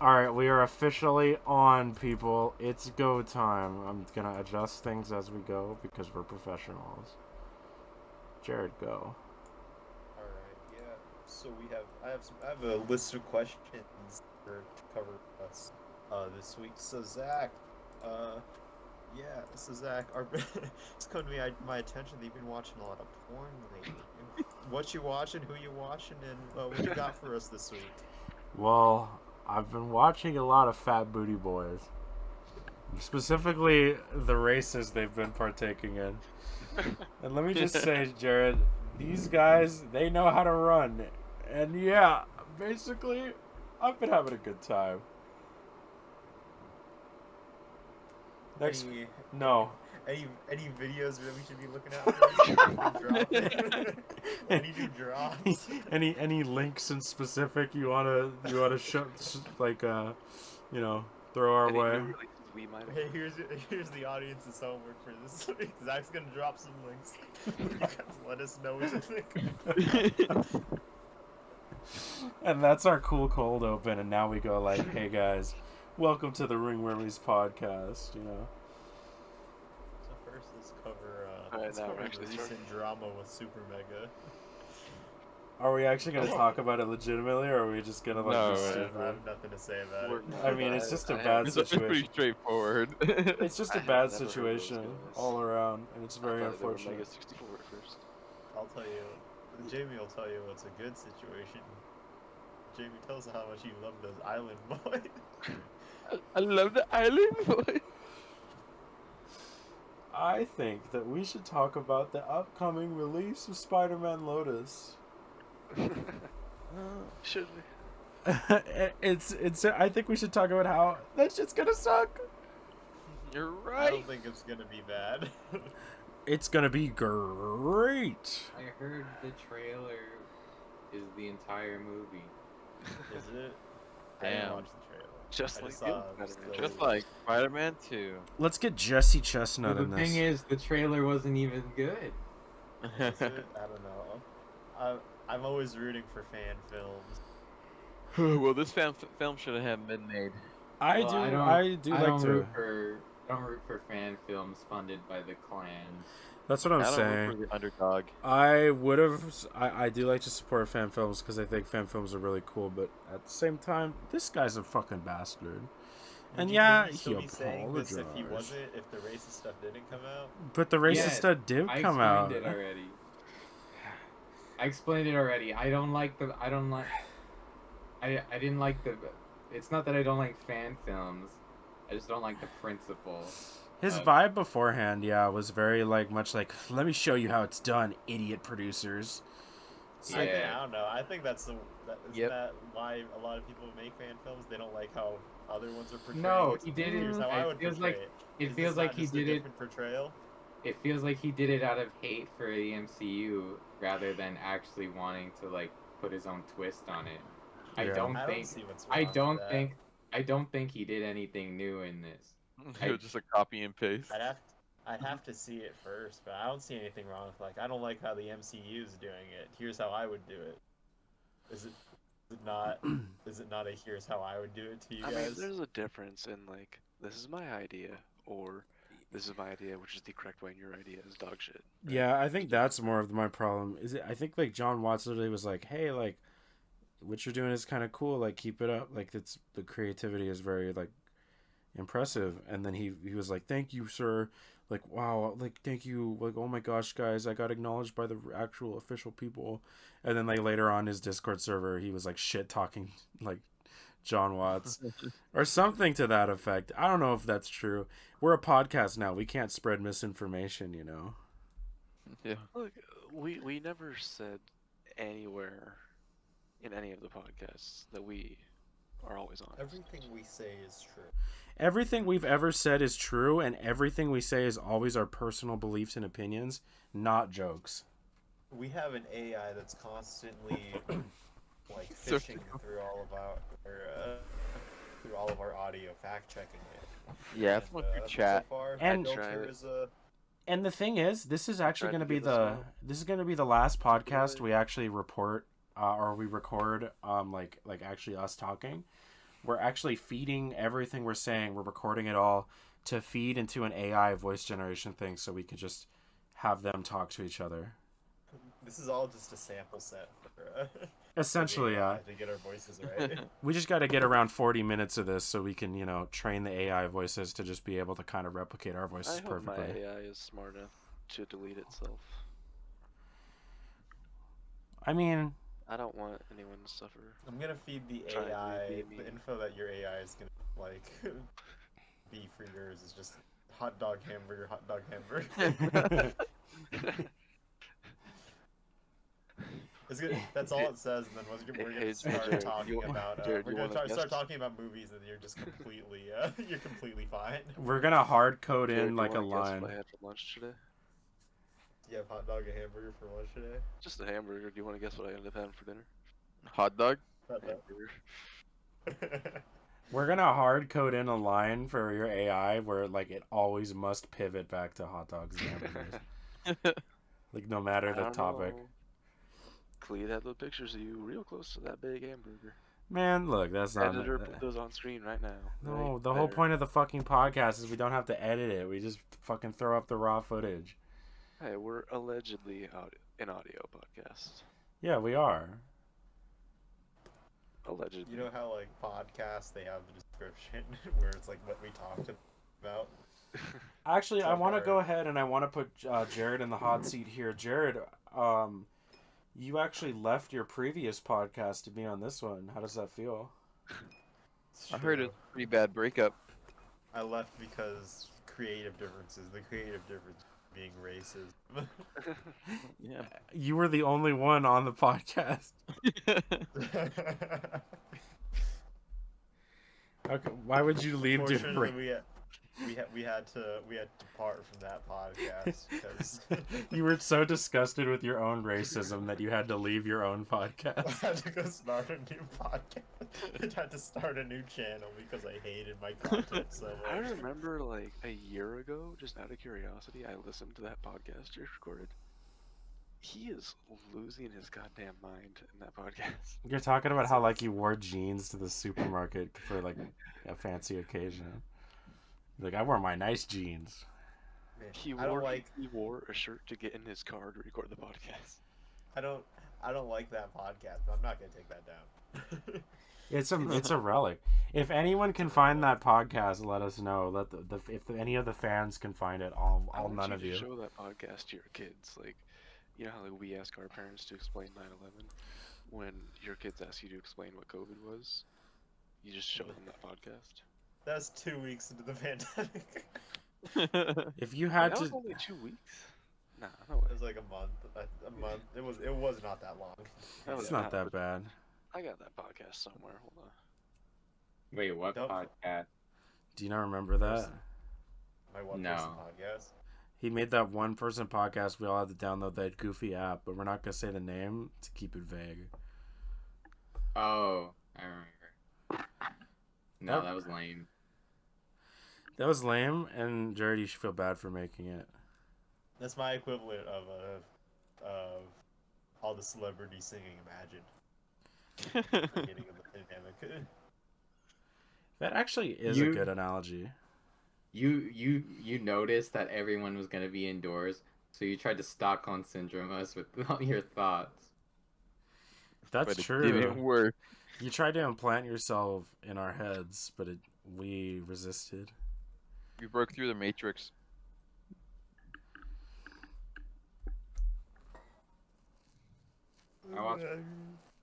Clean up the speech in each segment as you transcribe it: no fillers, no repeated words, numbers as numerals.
Alright, we are officially on, people. It's go time. I'm gonna adjust things as we go because we're professionals. Jared, go. All right, yeah. So I have a list of questions to cover us this week. So Zach, uh, it's come to my attention that you've been watching a lot of porn lately. What you watching? Who you watching? And what you got for us this week? Well, I've been watching a lot of Fat Booty Boys. Specifically, the races they've been partaking in. And let me just say, Jared, these guys, they know how to run. And yeah, basically, I've been having a good time. Next, Any no. any videos that we should be looking at? Any new drops? Any links in specific you wanna show, throw our Any way? new releases we might have. Hey, here's the audience's homework for this week. Zach's gonna drop some links. You guys let us know what you think. And that's our cool cold open, and now we go like, hey guys, welcome to the RingWormies podcast, you know. So first, let's cover Alright, now we're the actually recent drama with Super Mega. Are we actually gonna talk about it legitimately, or are we just gonna like No, be I stupid? have nothing to say about it. I mean, it's just a bad It's pretty situation. straightforward. It's just a I bad have never heard of those situation guys. all around, and it's very I thought they were unfortunate. Mega 64 at first. I'll tell you. Jamie will tell you what's a good situation. Jamie, tell us how much you love those island boys. I love the island boy. I think that we should talk about the upcoming release of Spider-Man Lotus. Should we? it's. I think we should talk about how that shit's gonna suck. You're I right. don't think it's gonna be bad. It's gonna be great. I heard the trailer is the entire movie. Is it? I didn't Damn. watch the trailer. Just I like just you, saw Spider-Man. still Just images. like Spider-Man 2. Let's get Jesse Chestnut the in thing this. is, the trailer wasn't even good. Is it? I don't know. I'm always rooting for fan films. Well, this film should have been made. I Well, do I like don't to. don't root for fan films funded by the Klan. That's what I'm I don't saying. root for the underdog. I do like to support fan films because I think fan films are really cool, but at the same time, this guy's a fucking bastard. And yeah, Would you he still be saying this if he apologized. wasn't, if the racist stuff didn't come out? But the racist Yes, stuff did I come explained out. it already. I explained it already. I didn't like. I didn't like the. It's not that I don't like fan films. I just don't like the principle. His vibe beforehand, yeah, was very much like, let me show you how it's done, idiot producers. Yeah. I don't know. I think isn't that why a lot of people make fan films? They don't like how other ones are portraying. No, it. he did Here's it. how I It would feels portray like it. it Is feels this like not he just a did it. different portrayal. It feels like he did it out of hate for the MCU rather than actually wanting to put his own twist on it. I Yeah. don't I think. don't see what's I wrong with don't that. think. I don't think he did anything new in this. Just a copy and paste. I'd have to see it first, but I don't see anything wrong with I don't like how the MCU is doing it. Here's how I would do it. Is it not? Is it not a here's how I would do it to you I guys? mean, there's a difference in this is my idea, or this is my idea, which is the correct way, and your idea is dog shit. Right? Yeah, I think that's more of my problem. I think John Watts literally was like, hey, what you're doing is kind of cool. Keep it up. It's the creativity is very impressive. And then he was like, thank you, sir. Wow, thank you. Oh my gosh, guys, I got acknowledged by the actual official people. And then later on his Discord server, he was shit talking John Watts or something to that effect. I don't know if that's true. We're a podcast now. We can't spread misinformation, you know. Yeah. Look, we never said anywhere in any of the podcasts that we are always on. Everything we say is true. Everything we've ever said is true, and everything we say is always our personal beliefs and opinions, not jokes. We have an AI that's constantly fishing through all of our audio, fact checking it. Yeah, it's like your chat. So far, And- filter is a And the thing is, this is actually Tried going to to be give us all. this is going to be the last podcast we actually report or we record actually us talking. we're actually feeding everything we're saying. We're recording it all to feed into an AI voice generation thing, so we can just have them talk to each other. This is all just a sample set for Essentially, yeah. to get our voices right. We just got to get around 40 minutes of this so we can, train the AI voices to just be able to kind of replicate our voices I hope perfectly. my AI is smart enough to delete itself. I mean, I don't want anyone to suffer. I'm gonna feed the Try and AI be me. the info that your AI is gonna like be for yours is just hot dog hamburger, hot dog hamburger. It's good. That's all it says, and then we're gonna start Jared, talking about Jared, we're you gonna wanna start guess? talking about movies, and you're just completely you're completely fine. we're going to hard code Jared, in do you like a wanna guess line. what I had for lunch today? You have hot dog and hamburger for lunch today. Just a hamburger. Do you want to guess what I ended up having for dinner? Hot dog? Hot dog. Hamburger. We're going to hard code in a line for your AI where like it always must pivot back to hot dogs and hamburgers. Like no matter I the don't topic. know. Cleve had those pictures of you real close to that big hamburger. Man, look, that's not Editor, put those on screen right now. No, Right the whole there. point of the fucking podcast is we don't have to edit it. We just fucking throw up the raw footage. Hey, we're allegedly an audio podcast. Yeah, we are. Allegedly. You know how like podcasts they have the description where it's like what we talked about. Actually, I want to Sorry. go ahead and I want to put Jared in the hot seat here. Jared, you actually left your previous podcast to be on this one. How does that feel? It's I heard true. it's a pretty bad breakup. I left because creative differences. The creative difference being racism. Yeah. You were the only one on the podcast. Okay, why would you leave? Unfortunately, we had to part from that podcast because You were so disgusted with your own racism that you had to leave your own I podcast. had to go start a new podcast. I had to start a new channel because I hated my content so I much. remember like a year ago, just out of curiosity, I listened to that podcast you recorded. He is losing his goddamn mind in that podcast. You're talking about how like you wore jeans to the supermarket for like a fancy occasion. Like, I wore my nice jeans. Man, He I don't wore a shirt to get in his car to record the podcast. I don't like that podcast, but I'm not gonna take that down. It's a relic. If anyone can find that podcast, let us know. Let if any of the fans can find it, I all want none you of to you. show that podcast to your kids. Like, you know how like we ask our parents to explain 9/11? When your kids ask you to explain what COVID was, you just show them that podcast. That's 2 weeks into the pandemic. If you Wait, had that to, was only 2 weeks? Nah, no way. It was like a month. A month. It was not that long. That was it's not that bad. I got that podcast somewhere. Hold on. Wait, what Don't- podcast? Do you not remember that? My one No. person podcast. He made that one person podcast. We all had to download that goofy app, but we're not gonna say the name to keep it vague. Oh, I remember. No, Oh. that was lame. That was lame, and Jared, you should feel bad for making it. That's my equivalent of all the celebrities singing Imagine. Beginning of the pandemic. That actually is a good analogy. You noticed that everyone was gonna be indoors, so you tried to Stockholm syndrome us with all your thoughts. That's But it true. didn't work. You tried to implant yourself in our heads, but we resisted. You broke through the matrix. I watched-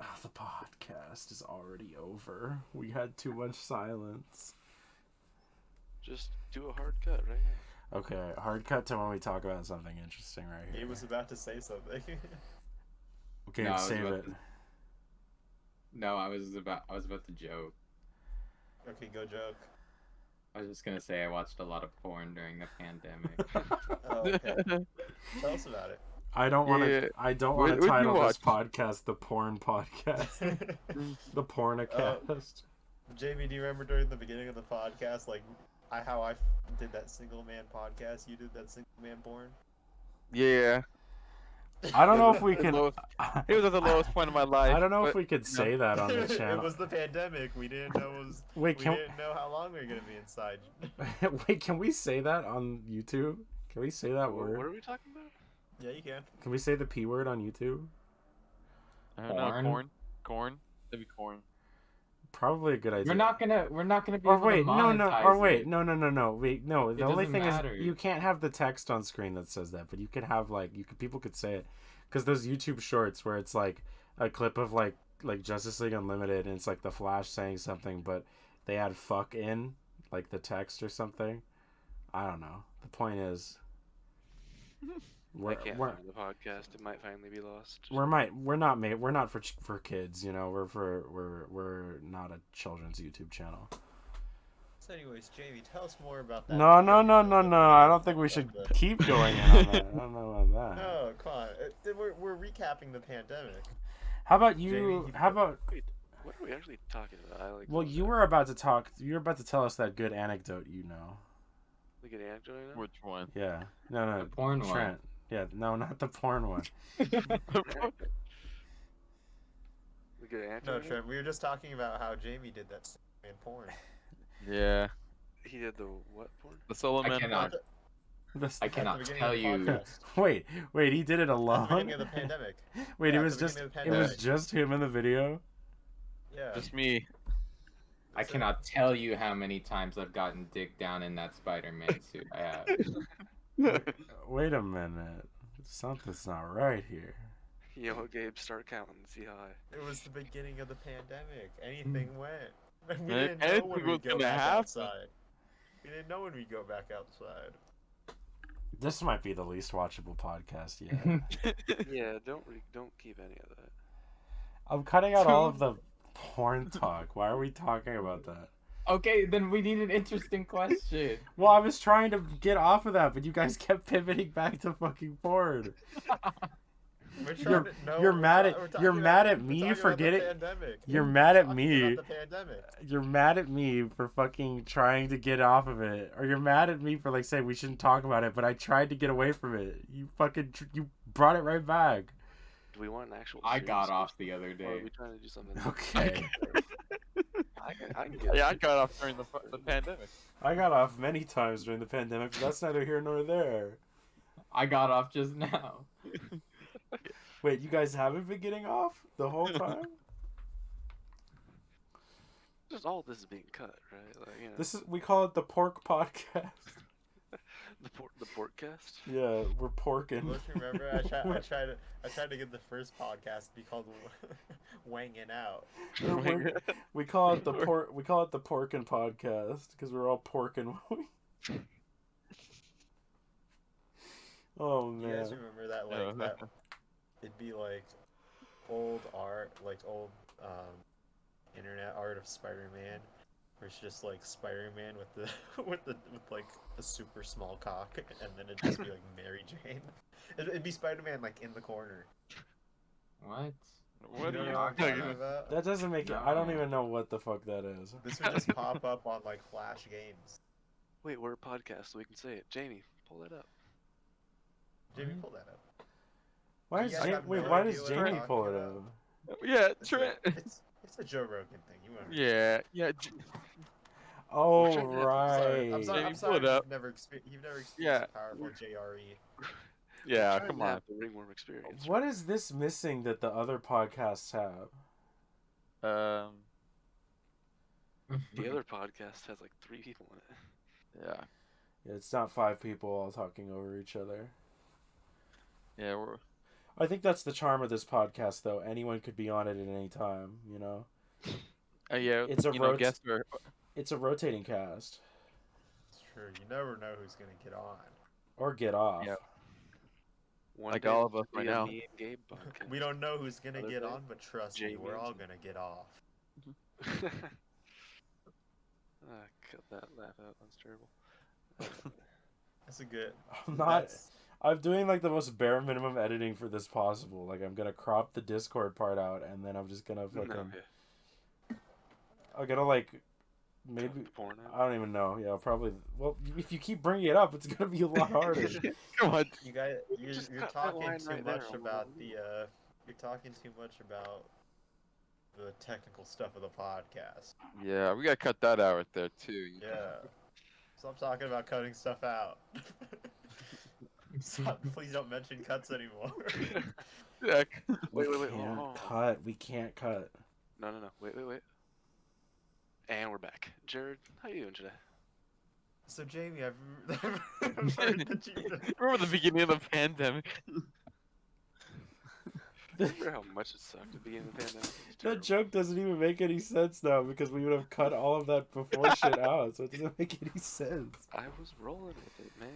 Oh, the podcast is already over. We had too much silence. Just do a hard cut right now. Okay, hard cut to when we talk about something interesting right here. He was about to say something. Okay, No, I was save about it. to- No, I was about to joke. Okay, go joke. I was just gonna say I watched a lot of porn during the pandemic. Oh, okay. Tell us about it. I don't want to. Yeah. I don't What- want to what'd you title this watch? podcast the porn podcast. The pornicast. Jamie, do you remember during the beginning of the podcast, like how I did that single man podcast? You did that single man porn. Yeah. I don't know if we The can. lowest- It was at the lowest point of my life. I don't know if but, we could you know, say that on the It channel. was the pandemic. We didn't know it was. Wait, We can didn't know how long we were gonna be inside. wait? Can we say that on YouTube? Can we say that What word? are we talking about? Yeah, you can. Can we say the p word on YouTube? I don't know. Corn? Corn. That'd be corn. Probably a good idea. We're not gonna be Or able wait, to no, monetize or wait, it. no. Wait, no. The only doesn't thing matter. is you can't have the text on screen that says that, but you could have like people could say it, because those YouTube shorts where it's like a clip of like Justice League Unlimited and it's like the Flash saying something, but they add fuck in like the text or something. I don't know. The point is, I can't find the podcast. It might finally be lost. we're not for kids, you know. We're not a children's YouTube channel. So, anyways, Jamie, tell us more about that. No. I don't think we should keep going in on that. I don't know about that. No, come on. We're recapping the pandemic. How about Jamie, you? you How about? Wait, what are we actually talking about? I like. Well, you were about to talk. You were about to tell us that good anecdote. You know. Look at Andrew right now. Which one? Yeah. No. The porn one. Trent. Yeah. No, not the porn one. Look at Andrew. No, right now? Trent, we were just talking about how Jamie did that in porn. Yeah. He did the what porn? The solo I man. cannot. This- I At the cannot beginning tell of the you. podcast. Wait. He did it At the alone. beginning of the pandemic. Wait, Yeah, it at was the just beginning of the it was pandemic. just him in the video. Yeah. Just me. I cannot tell you how many times I've gotten dick down in that Spider-Man suit. I have. Wait a minute. Something's not right here. Yo, Gabe, start counting. See how high. It was the beginning of the pandemic. Anything went. We Hey, didn't know anything when was we'd go gonna back happen. outside. We didn't know when we'd go back outside. This might be the least watchable podcast yet. Yeah, don't keep any of that. I'm cutting out all of the porn talk. Why are we talking about that? Okay, then we need an interesting question. Well, I was trying to get off of that, but you guys kept pivoting back to fucking porn. We're You're- trying to, no, you're we're mad ta- at- we're talking you're about- mad at we're me talking for about the getting- pandemic. You're We're mad at talking me. about the pandemic. You're mad at me for fucking trying to get off of it, or you're mad at me for like saying we shouldn't talk about it, but I tried to get away from it. You fucking you brought it right back. Do we want an actual? I serious got off question, the other Or are day. we trying to do something? Okay. I can get Yeah, I got off during the pandemic. I got off many times during the pandemic, but that's neither here nor there. I got off just now. Wait, you guys haven't been getting off the whole time? Just all this is being cut, right? Like, you know, This is we call it the Pork Podcast. the porkcast. Yeah, we're porking. Don't you remember? I tried to get the first podcast to be called Wangin' Out. We call it the pork. We call it the Porkin' Podcast because we're all porking. Oh You guys man. remember that? Like that. It'd be like old art, like old internet art of Spider-Man, where it's just like Spider-Man with the with like a super small cock, and then it'd just be like Mary Jane. It'd be Spider-Man like in the corner. What? What You are know you what I'm talking talking about? about? That doesn't make it. I don't even know what the fuck that is. This would just pop up on like Flash games. Wait, we're a podcast, so we can say it. Jamie, pull that up. Jamie, pull that up. Why You is guys Jamie? have Wait, no why idea does what I'm Jamie pull it talking up? Yeah, It's Trent. it's a Joe Rogan thing. You won't. Yeah. Oh Check it out. right. I'm sorry. Jamie, I'm pull sorry. it up. You've never experienced Yeah. a powerful JRE. Yeah, Trying come to on. have the ringworm experience. What is this missing that the other podcasts have? The other podcast has like 3 people in it. Yeah. Yeah, it's not 5 people all talking over each other. Yeah, we're I think that's the charm of this podcast, though. Anyone could be on it at any time. You know, yeah, It's a you know, rot- guests are it's a rotating cast It's true. You never know who's gonna get on. or get off. Yeah. One Like day all of us it'll right be a now. me and Gabe podcast. We don't know who's gonna Other get day, on, but trust Jay me, we're all Manson. gonna get off. Cut that laugh out. That's terrible. That's a good. I'm not. That's, I'm doing like the most bare minimum editing for this possible. Like I'm gonna crop the Discord part out, and then I'm just gonna fucking. No, yeah. I'm gonna like maybe. Porno. I don't even know. Yeah, probably. Well, if you keep bringing it up, it's gonna be a lot harder. Come on. You guys, Just you're cut that talking line too right there, much I'm about like, you're talking too much about the technical stuff of the podcast. Yeah, we gotta cut that out right there too. Yeah. Stop talking about cutting stuff out. Stop, please don't mention cuts anymore. Yeah. We Wait, hold can't on. cut. We can't cut. No. Wait. And we're back. Jared, how you doing today? So Jamie, I've heard that you. Remember the beginning of the pandemic? Remember how much it sucked at the beginning of the pandemic? It was That terrible. joke doesn't even make any sense now because we would have cut all of that before shit out, so it doesn't make any sense. I was rolling with it, man.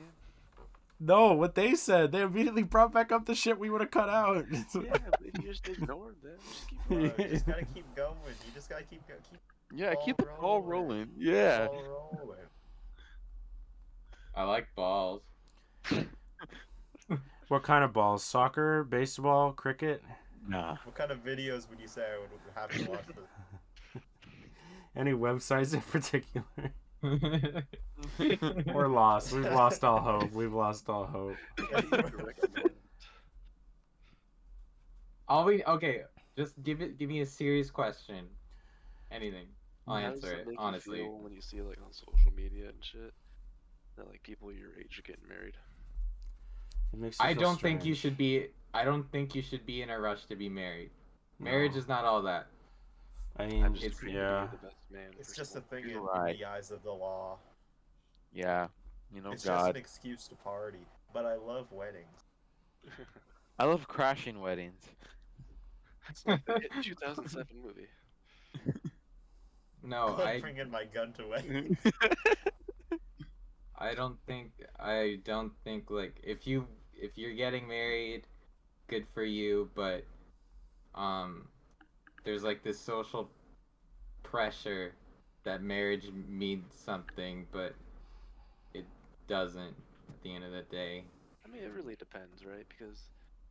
No, what they said, they immediately brought back up the shit we would have cut out. Yeah, but if you just ignored them, just keep Bro, rolling. you just gotta keep going. You just gotta keep Yeah, Ball keep the ball rolling. rolling. Yeah. ball rolling. I like balls. What kind of balls? Soccer, baseball, cricket? Nah. What kind of videos would you say I would have to watch for? Any websites in particular? We're lost. We've lost all hope. We've lost all hope. Okay, just give me a serious question. Anything. I'll How does answer it it, make you honestly. feel when you see like on social media and shit that like people your age are getting married? It makes you I feel don't think you strange. should be in a rush to be married. Marriage No. is not all that. I mean, I'm just it's- dreaming yeah. to be the best man. It's for just a school. thing in, You're right. the eyes of the law. Yeah. You know, It's just God. an excuse to party. But I love weddings. I love crashing weddings. It's like the hit 2007 movie. No, I love bringing my gun to weddings. I don't think like if you're getting married, good for you, but there's like this social pressure that marriage means something, but it doesn't at the end of the day. I mean, it really depends, right? Because,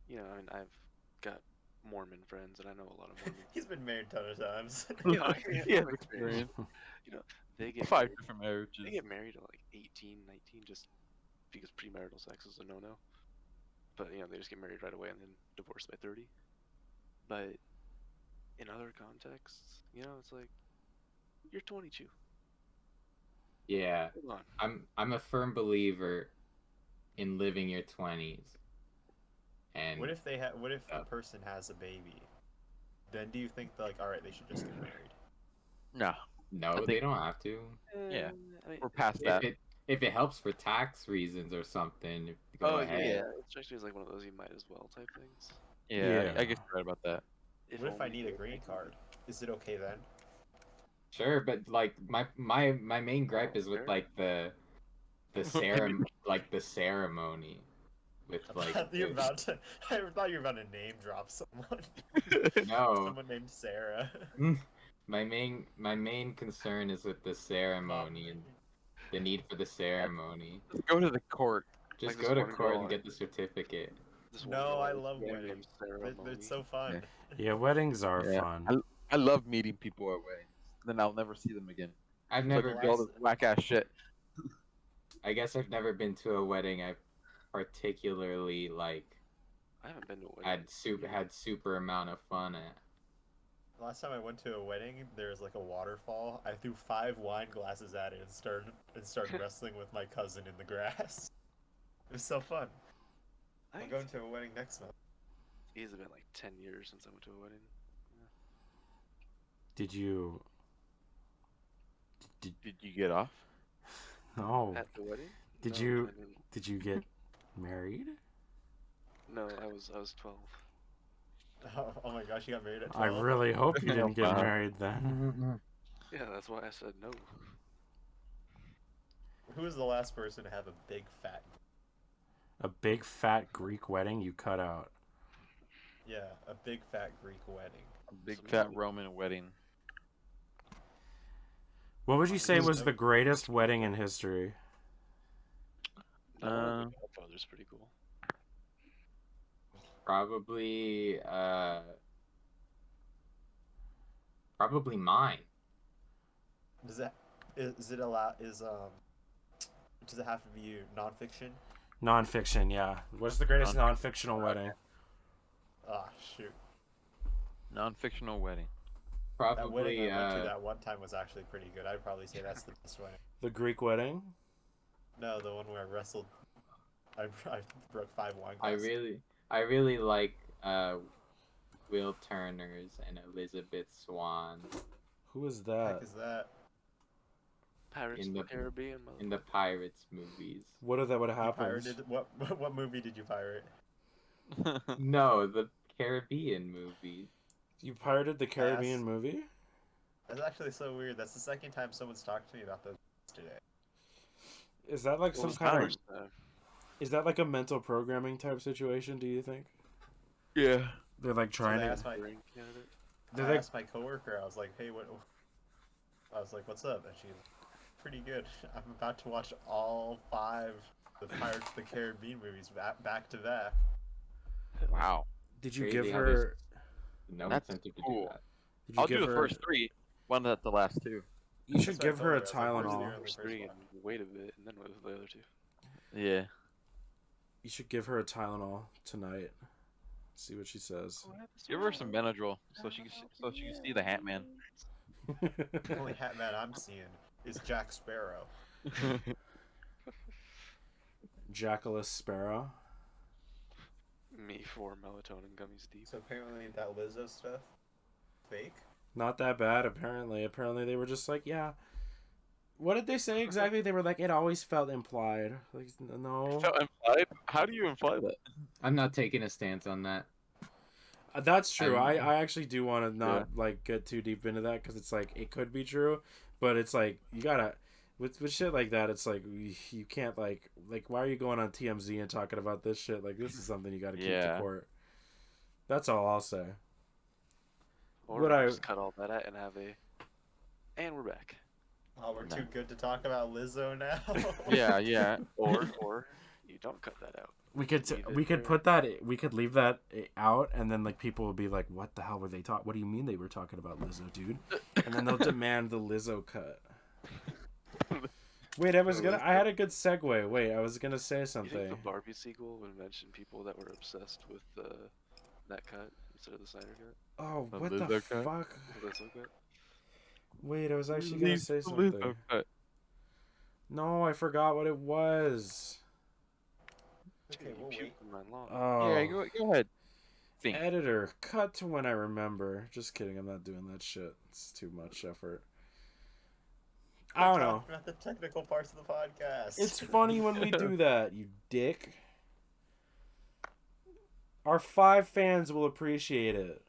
you know, I mean, I've got Mormon friends, and I know a lot of Mormons. He's been married a ton of times. You know, Yeah, I've experienced. You know, they get 5 married, different marriages. they get married at like 18, 19, just because premarital sex is a no-no. But you know, they just get married right away and then divorced by 30. But in other contexts, you know, it's like you're 22. Yeah, Hold on. I'm a firm believer in living your 20s. And What if the person has a baby? Then do you think that, like, all right, they should just get married? No. no, think- they don't have to. Yeah. I mean, We're past If that. if it helps for tax reasons or something, go oh ahead. yeah, it strikes me as like one of those you might as well type things. Yeah, I Yeah. guess you're right about that. What if I only need a for- green card? Is it okay then? Sure, but like my main gripe is with Sure. like the the ceremony with like I thought you were about to name drop someone. no. Someone named Sarah. My main concern is with the ceremony and the need for the ceremony. Just go to the court. Just Like go this to one court girl, and get the certificate. This one No, girl I was love named weddings. Ceremony. It's so fun. Yeah, weddings are Yeah. fun. I love meeting people at weddings. Then I'll never see them again. I've So I never can do all this whack ass shit. I guess I've never been to a wedding I've particularly like I haven't been to a wedding. had super amount of fun at. Last time I went to a wedding, there was like a waterfall. I threw 5 wine glasses at it and started wrestling with my cousin in the grass. It was so fun. I I'm think going to a wedding next month. it's been like 10 years since I went to a wedding. Did you? Did you get off? No. At the wedding? Did No, you? I didn't. Did you get married? No, I was 12. Oh my gosh, you got married at I 12? really hope you didn't get Wow. married then. Yeah, that's why I said no. Who was the last person to have a big fat... A big fat Greek wedding you cut out. Yeah, a big fat Greek wedding. A big Some fat movie. Roman wedding. What would you say was the greatest wedding in history? That one Uh, with the Godfather's pretty cool. Probably probably mine. Does that... Is it allow? Does it have to be nonfiction? Nonfiction, yeah. What's the greatest non-fictional wedding? Ah, shoot. Non-fictional wedding. That wedding Probably I went to that one time was actually pretty good. I'd probably say that's the best wedding. The Greek wedding? No, the one where I wrestled. I broke 5 wine I glasses. really like Will Turner's and Elizabeth Swan Who is What the heck that? is that? Pirates in of the the Caribbean. in the Pirates movies. What You happens? pirated what movie did you pirate? No, the Caribbean movies. You pirated the Caribbean Ass. movie? That's actually so weird. That's the second time someone's talked to me about those today. Is that like some was kind of... first, Is that like a mental programming type situation, do you think? Yeah. They're like trying I to... asked my ring candidate. They're I like... asked my coworker. I was like, "Hey, what?" I was like, "What's up?" And she's pretty good. I'm about to watch all 5 the Pirates of the Caribbean movies back to back. Wow. Did you Crazy give how her... there's no That's incentive to cool. do that. Did you I'll give do the her... first 3. One at the last 2. You should That's what I give told her a her. I was like, "Where's the Tylenol. other First first 3 one?" and wait a bit, and then with the other 2. Yeah. You should give her a Tylenol tonight. See what she says. Give her some Benadryl so she can see the Hat Man. The only Hat Man I'm seeing is Jack Sparrow. Jackalus Sparrow. Me 4 melatonin gummies deep. So apparently that Lizzo stuff, fake. Not that bad, apparently. Apparently they were just like, yeah. What did they say exactly? They were like, it always felt implied. Like, no. So implied? How do you imply that? I'm not taking a stance on that. That's true. I'm- I actually do want to not like get too deep into that because it's like it could be true, but it's like you gotta with shit like that. It's like you can't like why are you going on TMZ and talking about this shit? Like this is something you gotta keep to court. That's all I'll say. Or What I just cut all that out and have a. And we're back. Oh, we're too good to talk about Lizzo now. Yeah. Or you don't cut that out. we could Leave it we could there. put that we could leave that out and then like people will be like, what the hell were they talking? What do you mean they were talking about Lizzo, dude? And then they'll demand the Lizzo cut. Wait, I had a good segue. Wait, I was gonna say You think something. the Barbie sequel would mention people that were obsessed with that cut instead of the Snyder cut? Oh, The what the Lizzo cut? fuck? The Lizzo cut? Wait, I was actually gonna say something. No, I forgot what it was. Okay, You we'll puked wait. in my lawn. Oh, Yeah, go ahead. Think. editor, cut to when I remember. Just kidding, I'm not doing that shit. It's too much effort. I don't know. Talking about the technical parts of the podcast. It's funny when we do that, you dick. Our 5 fans will appreciate it.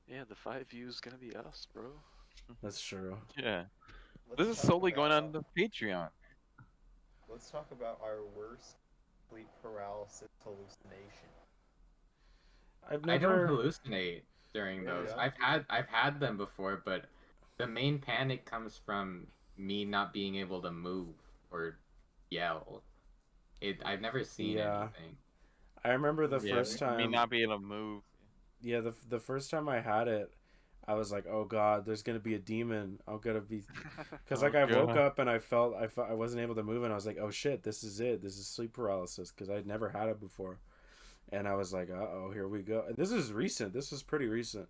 Yeah, the 5 views gonna be us, bro. That's true. Yeah. Let's This is talk solely going on about- the Patreon. Let's talk about our worst sleep paralysis hallucination. I've I don't never. hallucinate during those. Yeah. I've had them before, but the main panic comes from me not being able to move or yell. I've never seen Yeah. anything. I remember the Yeah, first Me time. not being able to move. Yeah, the first time I had it, I was like, oh god, there's gonna be a demon. I'm gonna be, because like Oh, I woke God. up and I felt I wasn't able to move and I was like, oh shit, this is it. This is sleep paralysis because I'd never had it before, and I was like, oh, here we go. And this is recent. This was pretty recent,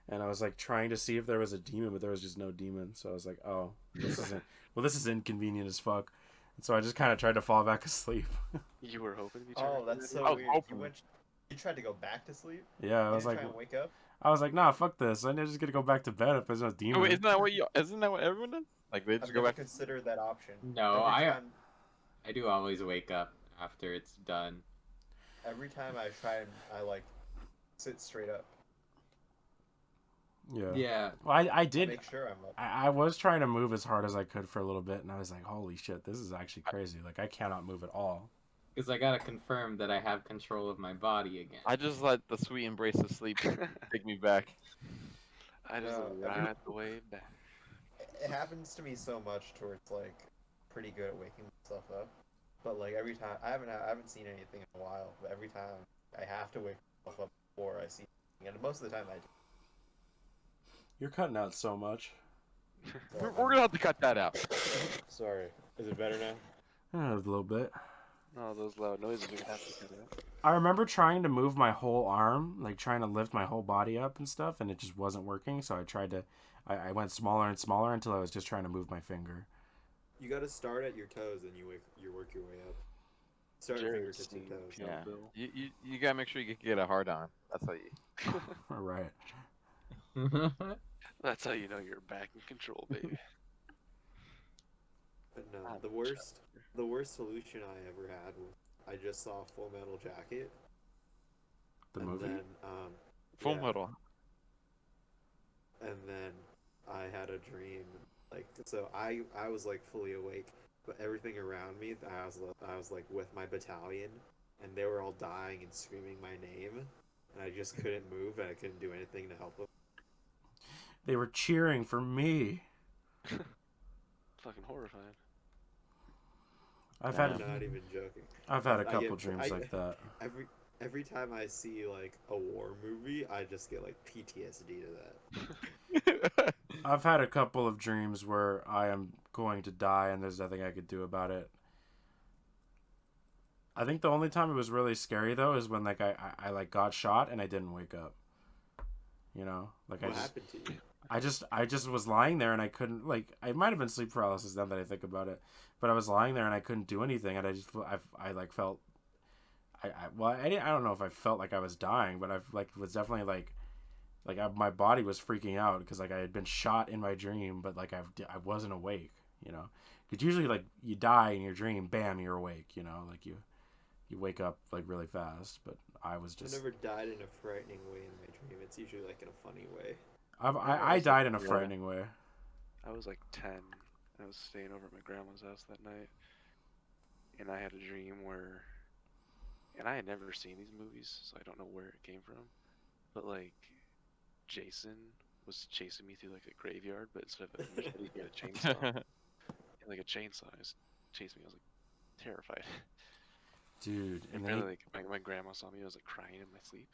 and I was like trying to see if there was a demon, but there was just no demon. So I was like, oh, this isn't. Well, this is inconvenient as fuck. And so I just kind of tried to fall back asleep. You were hoping to be Oh, turned that's into so I was weird. hoping. You tried to go back to sleep? Yeah, I You was didn't like, try and wake up? nah, fuck this. I'm just gonna go back to bed if there's no demon. Oh, wait, isn't that what everyone does? Like they I've just go never back. considered that option. No, every time, I do always wake up after it's done. every time I try and I like sit straight up. Yeah. Yeah. Well, I did. Make sure I'm up. I was trying to move as hard as I could for a little bit, and I was like, holy shit, this is actually crazy. Like, I cannot move at all. Because I gotta confirm that I have control of my body again. I just let the sweet embrace of sleep take me back. I just No, ride the wave back. It happens to me so much towards like pretty good at waking myself up. But like every time I haven't seen anything in a while, but every time I have to wake myself up before I see anything. And most of the time I do. You're cutting out so much. We're gonna have to cut that out. Sorry. Is it better now? A little bit. Oh, those loud noises are gonna have to cut out. I remember trying to move my whole arm, like trying to lift my whole body up and stuff, and it just wasn't working. So I tried to, I went smaller and smaller until I was just trying to move my finger. You got to start at your toes and you work your way up. Start at Jared's fingertips and seen toes. Yeah. Bill. You gotta make sure you get a hard on. That's how you. All right. That's how you know you're back in control, baby. But no, I'm the worst solution I ever had was I just saw Full Metal Jacket. The and movie? Then, Full yeah, metal. And then I had a dream. Like, so I was like fully awake, but everything around me, I was like with my battalion, and they were all dying and screaming my name, and I just couldn't move and I couldn't do anything to help them. They were cheering for me. Fucking horrifying. I've I'm had not even joking. I've had a I couple get- dreams like that. Every time I see like a war movie, I just get like PTSD to that. I've had a couple of dreams where I am going to die and there's nothing I could do about it. I think the only time it was really scary though is when like I like got shot and I didn't wake up. You know, like What happened to you? I just was lying there and I couldn't, like, I might have been sleep paralysis now that I think about it, but I was lying there and I couldn't do anything and I like felt I don't know if I felt like I was dying, but I've like was definitely my body was freaking out because like I had been shot in my dream, but like I wasn't awake, you know, because usually like you die in your dream, bam, you're awake, you know, like you wake up like really fast, but I was just I never died in a frightening way in my dream. It's usually like in a funny way. I died in a Yeah. frightening way. I was like 10. I was staying over at my grandma's house that night, and I had a dream where, and I had never seen these movies, so I don't know where it came from, but like Jason was chasing me through like a graveyard, but instead of a machete, he had a chainsaw. And like a chainsaw was chasing me. I was like terrified. Dude, And and apparently, then like my grandma saw me. I was like crying in my sleep.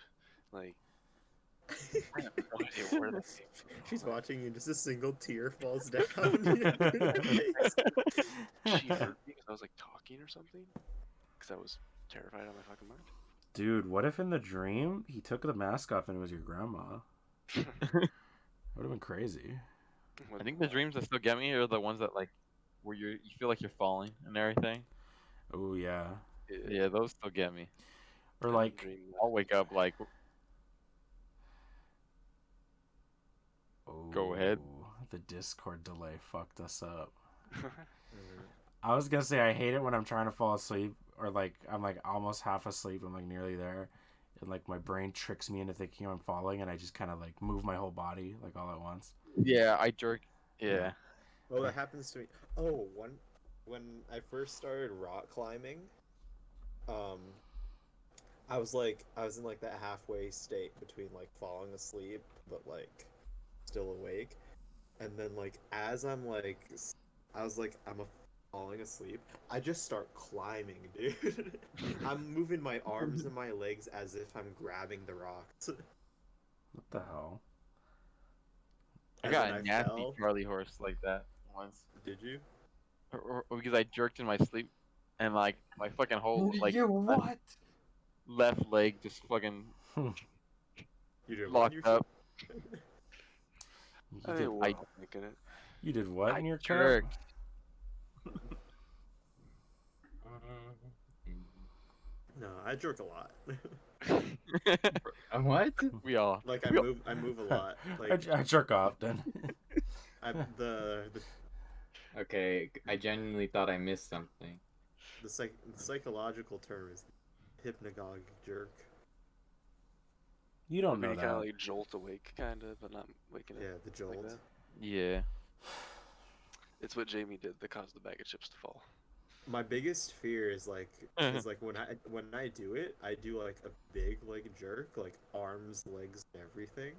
Like I have no idea where that came from. She's watching you, just a single tear falls down your face. She heard me because I was like talking or something. Because I was terrified out of my fucking mind. dude, what if in the dream he took the mask off and it was your grandma? That would have been crazy. I think the dreams that still get me are the ones that like where you feel like you're falling and everything. Oh yeah. Yeah, those still get me. Or I like dream I'll wake up like Go ahead. oh, the Discord delay fucked us up. that. I was gonna say I hate it when I'm trying to fall asleep or like I'm like almost half asleep. I'm like nearly there, and like my brain tricks me into thinking I'm falling, and I just kind of like move my whole body like all at once. yeah, I jerk. Yeah. Oh, that happens to me. Oh, when I first started rock climbing, I was in like that halfway state between like falling asleep but like still awake, and then like as I'm like falling asleep, I just start climbing, dude. I'm moving my arms and my legs as if I'm grabbing the rocks. What the hell? I And got then a I nasty fell. Charlie horse like that once. Did you? Or because I jerked in my sleep and like my fucking whole like You what? left leg just fucking You did locked up. I You did did, well thinking it. you did what I in your cup? jerked. No, I jerk a lot. What? We all. Like I move a lot. Like I jerk off then. the Okay, I genuinely thought I missed something. the psychological term is hypnagogic jerk. You don't Where know you kind of that. like jolt awake, kind of, but not waking up. Yeah, the jolt. Like that. Yeah. It's what Jamie did that caused the bag of chips to fall. My biggest fear is like when I do it, I do like a big like jerk, like arms, legs, and everything.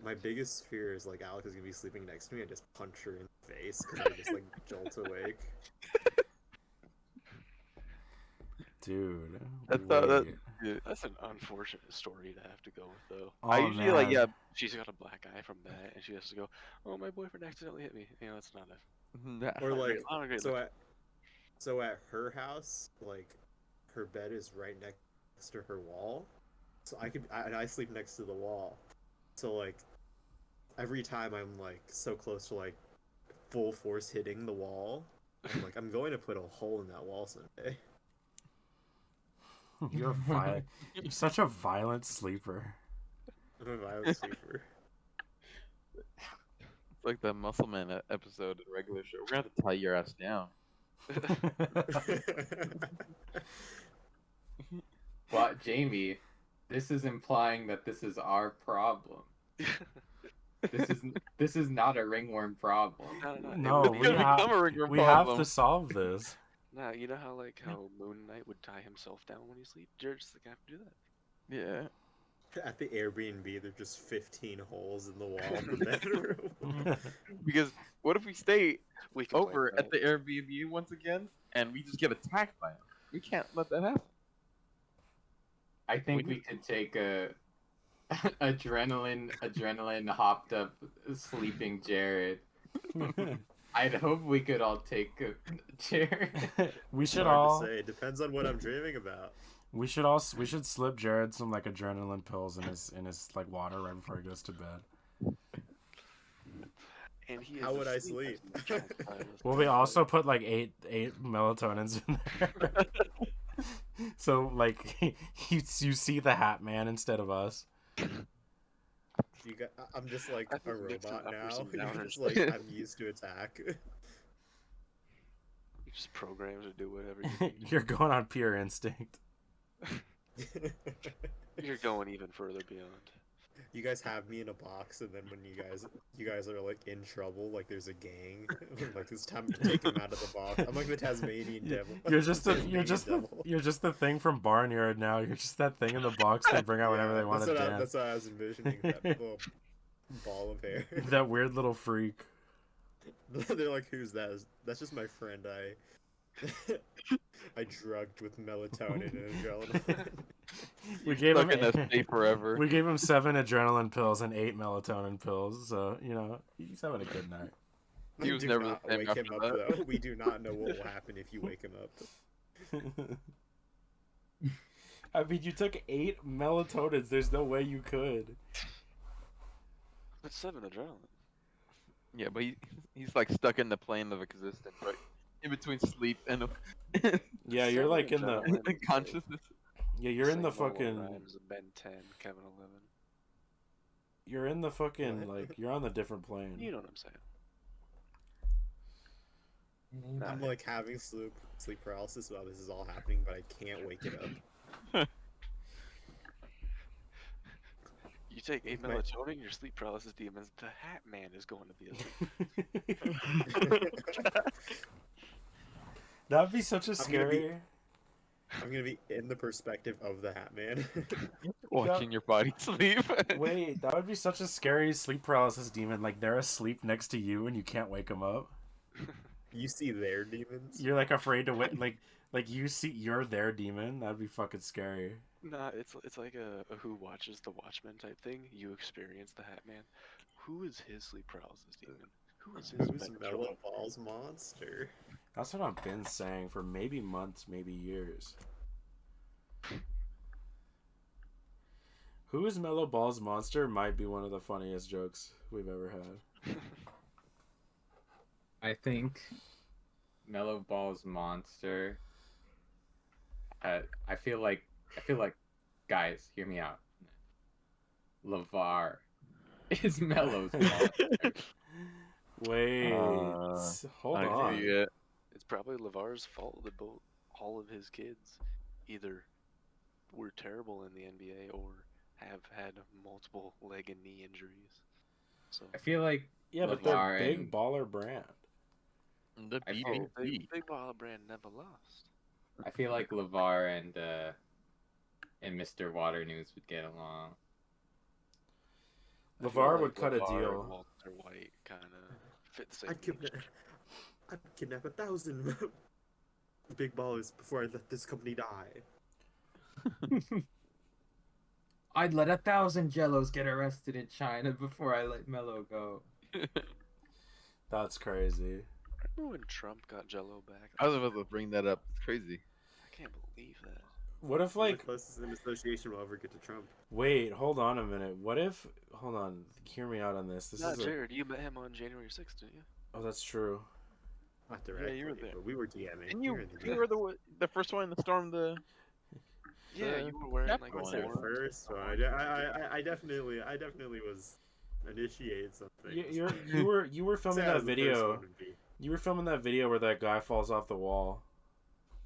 My biggest fear is like Alex is gonna be sleeping next to me and just punch her in the face because I just like jolt awake. Dude. That's That's an unfortunate story to have to go with, though. I Oh, usually like, yeah, man. She's got a black eye from that, and she has to go, "Oh, my boyfriend accidentally hit me." You know, it's not a nah. Or not a like, not a great so look. at her house, like, her bed is right next to her wall, so I sleep next to the wall, so like every time I'm like so close to like full force hitting the wall, I'm like, I'm going to put a hole in that wall someday. You're such a violent sleeper. I'm a violent sleeper. It's like the Muscle Man episode of the regular show. We're gonna have to tie your ass down. Well, Jamie, this is implying that this is our problem. This is not a ringworm problem. No, No, it we would be, have become a ringworm we have problem. to solve this. nah, you know how Moon Knight would tie himself down when he sleeps? Jared's the guy to do that. Yeah. At the Airbnb, there's just 15 holes in the wall of the bedroom. Because what if we stay We can over play at the Airbnb once again and we just get attacked by him? We can't let that happen. I think we could take a adrenaline hopped up sleeping Jared. I'd hope we could all take Jared. We should It's hard all to say. It depends on what I'm dreaming about. we should slip Jared some like adrenaline pills in his like water right before he goes to bed. And he How is would I asleep sleep? as the child. Well, we also put like eight melatonins in there. So like you see the Hat Man instead of us. I'm just like I a think mix robot it uppers now. and You're downers. just like, I'm used to attack. He just programs to do whatever you need. You're going on pure instinct. You're going even further beyond. You guys have me in a box, and then when you guys are like in trouble, like there's a gang, like it's time to take him out of the box. I'm like the Tasmanian devil. You're just the Tasmanian you're just the thing from Barnyard now. You're just that thing in the box they bring out whenever they want to dance. That's what I was envisioning. That little ball of hair. That weird little freak. They're like, who's that? That's just my friend. I drugged with melatonin and adrenaline. We gave him Stuck in that state forever. we gave him 7 adrenaline pills and 8 melatonin pills. So you know he's having a good night. He was Do never not the same wake after him up, that. though. We do not know what will happen if you wake him up. I mean, you took 8 melatonins. There's no way you could. That's 7 adrenaline. Yeah, but he's like stuck in the plane of existence, right? In between sleep and Yeah, you're like in the Adrenaline. consciousness. yeah, you're in the Same old fucking rhymes, Ben 10, Kevin 11. you're in the fucking like you're on the different plane. You know what I'm saying. I'm like having sleep paralysis while this is all happening, but I can't wake it up. You take 8 Wait. melatonin, your sleep paralysis demons, the Hat Man is going to be asleep. That'd be such a I'm gonna be- scary. I'm gonna be in the perspective of the Hat Man. Watching your body sleep. Wait, that would be such a scary sleep paralysis demon. Like they're asleep next to you and you can't wake them up. You see their demons. You're like afraid to wake. Like you see you're their demon. That'd be fucking scary. Nah, it's like a who watches the Watchmen type thing. You experience the Hat Man. Who is his sleep paralysis demon? Who is his Who's mental Mellow trouble? Balls monster? That's what I've been saying for maybe months, maybe years. Who is Mellow Balls Monster might be one of the funniest jokes we've ever had. I think Mellow Ball's monster. I feel like guys, hear me out. LeVar is Mellow's monster. Wait, hold I on. see it. It's probably LeVar's fault that both all of his kids either were terrible in the NBA or have had multiple leg and knee injuries. So I feel like Yeah, but they're LeVar big and- baller brand. The I beat feel- Big Baller Brand never lost. I feel like LeVar and Mr. Water News would get along. I feel LeVar would cut a LeVar and deal. Walter White kind of fit the same. I'd kidnap 1,000 big ballers before I let this company die. I'd let 1,000 Jellos get arrested in China before I let Mello go. That's crazy. Remember when Trump got Jello back? I was about to bring that up. It's crazy. I can't believe that. What if The like closest an association will ever get to Trump. wait, hold on a minute. What if hold on, hear me out on this. This No, is a Jared, you met him on January 6th, didn't you? oh, that's true. Not directly, you were there. but we were DMing. And We you were in the you were the first one to storm the. Yeah, The you were wearing like I Capitol was there one. orange. first, so I definitely was initiate something. You were filming that video. You were filming that video where that guy falls off the wall.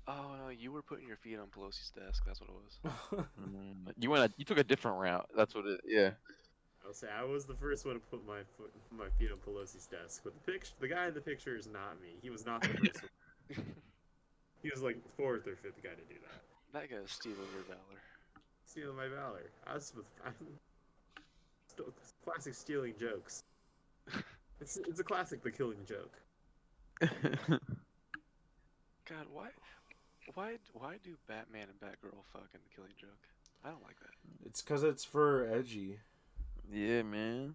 Oh no, you were putting your feet on Pelosi's desk. That's what it was. You took a different route. That's what it. Yeah. I'll say I was the first one to put my feet on Pelosi's desk. But the guy in the picture is not me. He was not the first one. He was like fourth or fifth guy to do that. That guy's stealing your valor. Stealing my valor. Classic stealing jokes. It's a classic, the killing joke. God, why do Batman and Batgirl fuck in the Killing Joke? I don't like that. It's because it's for edgy. Yeah, man.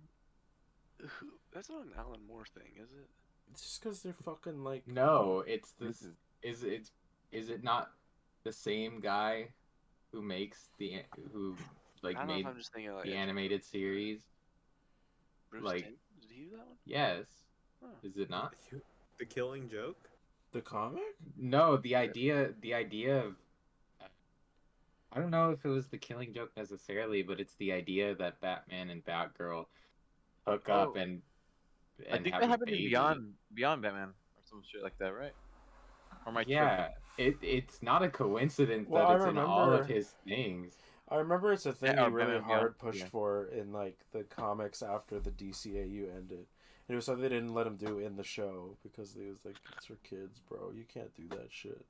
That's not an Alan Moore thing, is it? It's just because they're fucking like. No, it's this. Is it not the same guy who makes who I don't know made if I'm just thinking like the animated series? Bruce like- Timm? Did he do that one? Yes. Huh. Is it not? The killing joke? The comic? No, the idea of I don't know if it was the Killing Joke necessarily, but it's the idea that Batman and Batgirl hook up Oh. and I think have that a happened in baby. Beyond Batman or some shit like that, right? Or am I Yeah, it's not a coincidence Well, that I it's in all of remember- his things. I remember it's a thing Yeah, he really Batman hard Beyond, pushed yeah. for in like the comics after the DCAU ended. And it was something they didn't let him do in the show because he was like, it's for kids, bro. You can't do that shit.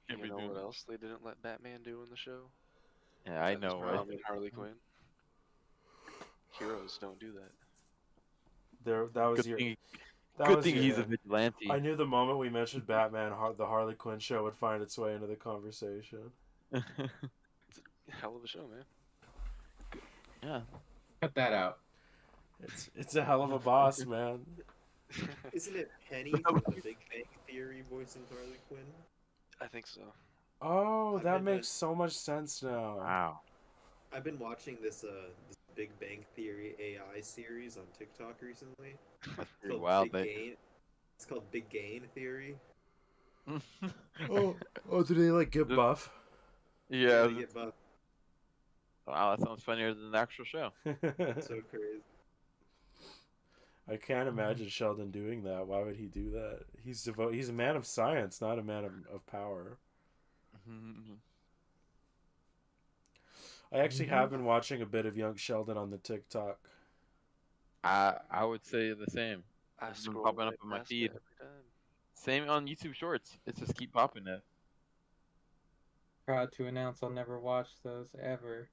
Can't You be know doing what that. else they didn't let Batman do in the show? Yeah, I That was know, right? Robin and Harley Quinn. Heroes don't do that. That was Good your. thing, That good was thing your he's a in. vigilante. I knew the moment we mentioned Batman, the Harley Quinn show would find its way into the conversation. Hell of a show, man. Yeah. Cut that out. It's a hell of a boss, man. Isn't it Penny from The Big Bang Theory voicing Harley Quinn? I think so. Oh, I've that been makes so much sense now. Wow. I've been watching this Big Bang Theory AI series on TikTok recently. That's It's pretty called wild. Big Gain. It's called Big Gain Theory. Oh, do they like get The- buff? Yeah. They get buffed. Wow, that sounds funnier than the actual show. So crazy. I can't imagine Sheldon doing that. Why would he do that? He's a man of science, not a man of power. I actually have been watching a bit of Young Sheldon on the TikTok. I would say the same. I It's been scroll popping right up on my past feed. it every time. Same on YouTube Shorts. It's just keep popping there. Proud to announce I'll never watch those ever.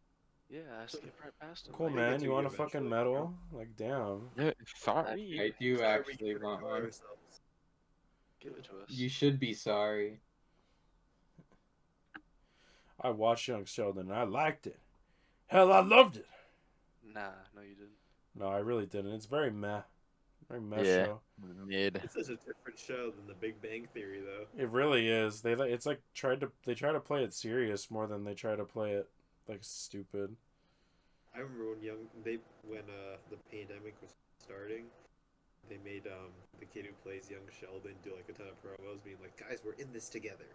Yeah, I skip right past them. Cool, I think man. it's You a want a good fucking eventually. medal? Like, damn. Yeah, sorry. I do Sorry, actually we couldn't want enjoy one. ourselves. Give it to us. You should be sorry. I watched Young Sheldon and I liked it. Hell, I loved it. Nah, no, you didn't. No, I really didn't. It's very meh. Very meh Yeah. show. Mid. It's such a different show than The Big Bang Theory, though. It really is. It's like they try to play it serious more than they try to play it like stupid. I remember when the pandemic was starting, they made the kid who plays Young Sheldon do like a ton of promos, being like, "Guys, we're in this together."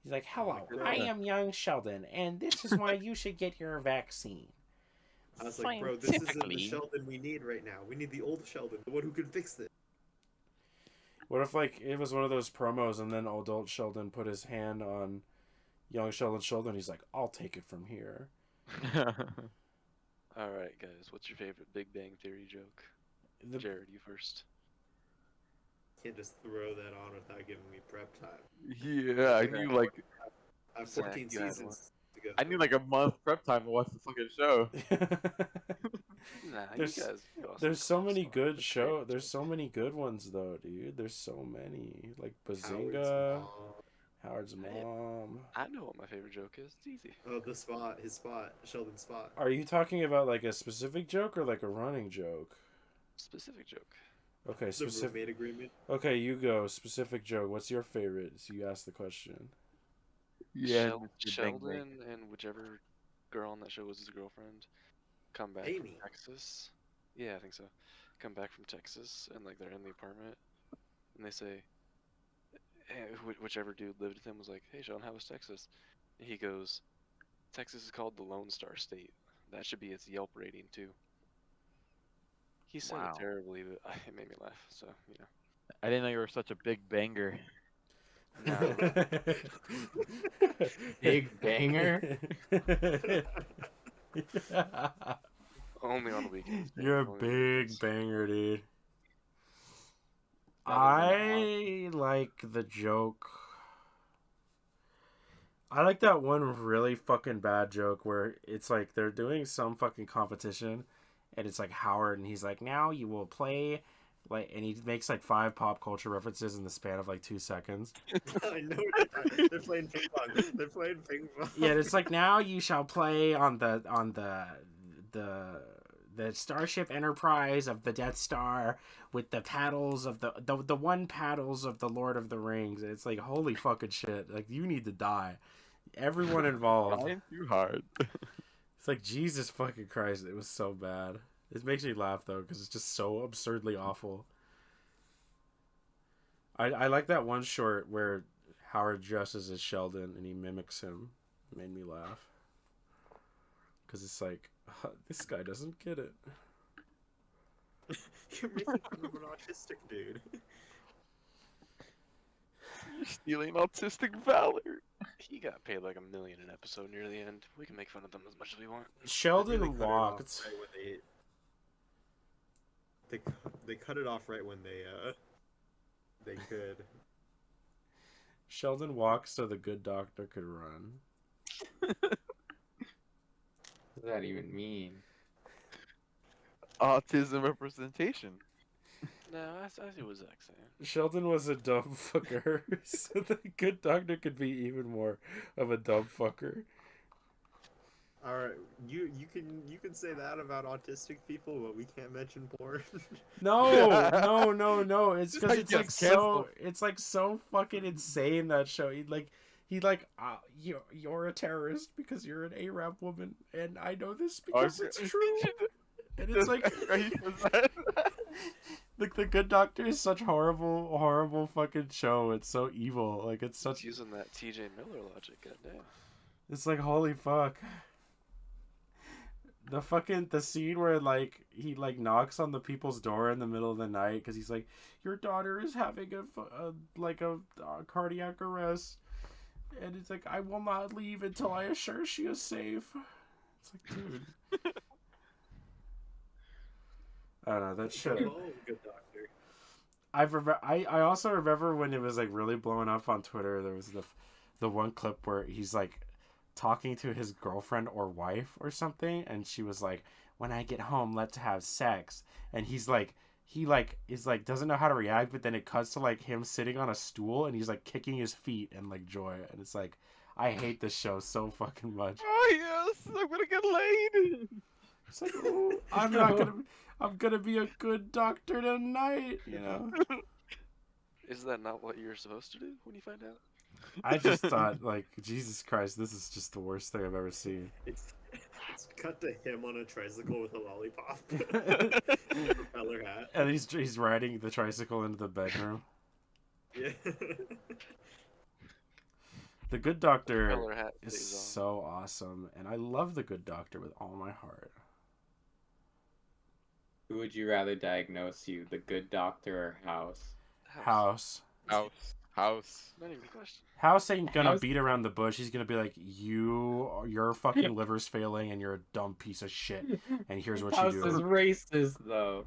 He's like, "Hello, Yeah. I am Young Sheldon, and this is why you should get your vaccine." I was like, "Bro, this isn't the Scientifically. Sheldon we need right now. We need the old Sheldon, the one who can fix this." What if like it was one of those promos, and then adult Sheldon put his hand on young Sheldon's shoulder, and he's like, "I'll take it from here." All right, guys. What's your favorite Big Bang Theory joke? Jared, you first. Can't just throw that on without giving me prep time. Yeah, I need like I have Zach, 14 you had seasons to go. I need like a month prep time to watch the fucking show. Nah, There's- you guys. go There's so many Sorry, good that's show. great. There's so many good ones though, dude. There's so many like Howard's Bazinga. Mom. Howard's mom. I know what my favorite joke is. It's easy. Oh, his spot, Sheldon's spot. Are you talking about like a specific joke or like a running joke? Specific joke. Okay, The specific. roommate agreement. Okay, you go. Specific joke. What's your favorite? So you asked the question. Yeah, Shel- Mr. Bang Sheldon Bang. and whichever girl on that show was his girlfriend come back Amy. from Texas. Yeah, I think so. Come back from Texas and like they're in the apartment and they say, hey, whichever dude lived with him was like, "Hey, Sheldon, how was Texas?" And he goes, "Texas is called the Lone Star State. That should be its Yelp rating too." He said Wow. it terribly, but it made me laugh. So I didn't know you were such a big banger. No. Big banger. Only on the weekends. Jake, You're a only on the big weekends. banger, dude. That was I like the joke. I like that one really fucking bad joke where it's like they're doing some fucking competition and it's like Howard and he's like, now you will play like, and he makes like 5 pop culture references in the span of like 2 seconds. I know they're playing ping pong. They're playing ping pong. Yeah, it's like, now you shall play on the Starship Enterprise of the Death Star with the paddles of the one paddles of the Lord of the Rings. And it's like, holy fucking shit. Like, you need to die. Everyone involved. Trying too hard. It's like, Jesus fucking Christ. It was so bad. It makes me laugh, though, because it's just so absurdly awful. I like that one short where Howard dresses as Sheldon and he mimics him. It made me laugh. Because it's like, this guy doesn't get it. You're making fun of an autistic dude. You're stealing autistic valor. He got paid like $1 million an episode near the end. We can make fun of them as much as we want. Sheldon They cut it off walked. right when they cut it off right when they could. Sheldon walked so the good doctor could run. What does that even mean? Autism representation. No, I see what Zach's saying. Sheldon was a dumb fucker, so the good doctor could be even more of a dumb fucker. All right, you can say that about autistic people, but we can't mention porn. No. It's because He it's like gets so. canceled. It's like so fucking insane, that show. You're a terrorist because you're an Arab woman, and I know this because it's true. And it's like, the Good Doctor is such horrible fucking show. It's so evil. Like, it's He's such. using that T.J. Miller logic. Goddamn. It's like, holy fuck. The scene where like he like knocks on the people's door in the middle of the night because he's like, your daughter is having a cardiac arrest, and it's like, I will not leave until I assure she is safe. It's like, dude. I don't know, that shit. Oh, good doctor. I also remember when it was like really blowing up on Twitter. There was the one clip where he's like talking to his girlfriend or wife or something, and she was like, when I get home, let's have sex. And he is like doesn't know how to react, but then it cuts to like him sitting on a stool and he's like kicking his feet in like joy, and it's like, I hate this show so fucking much. Oh yes, I'm gonna get laid. It's like, ooh, I'm gonna be a good doctor tonight, you know. Is that not what you're supposed to do when you find out? I just thought, like, Jesus Christ, this is just the worst thing I've ever seen. It's cut to him on a tricycle with a lollipop, propeller hat. And he's riding the tricycle into the bedroom. Yeah. The Good Doctor Propeller hat is stays on. so awesome, and I love The Good Doctor with all my heart. Who would you rather diagnose you, the Good Doctor or House? House. House. Not even a question. House ain't gonna House- beat around the bush. He's gonna be like, your fucking liver's failing and you're a dumb piece of shit. And here's what House you is do. racist, though.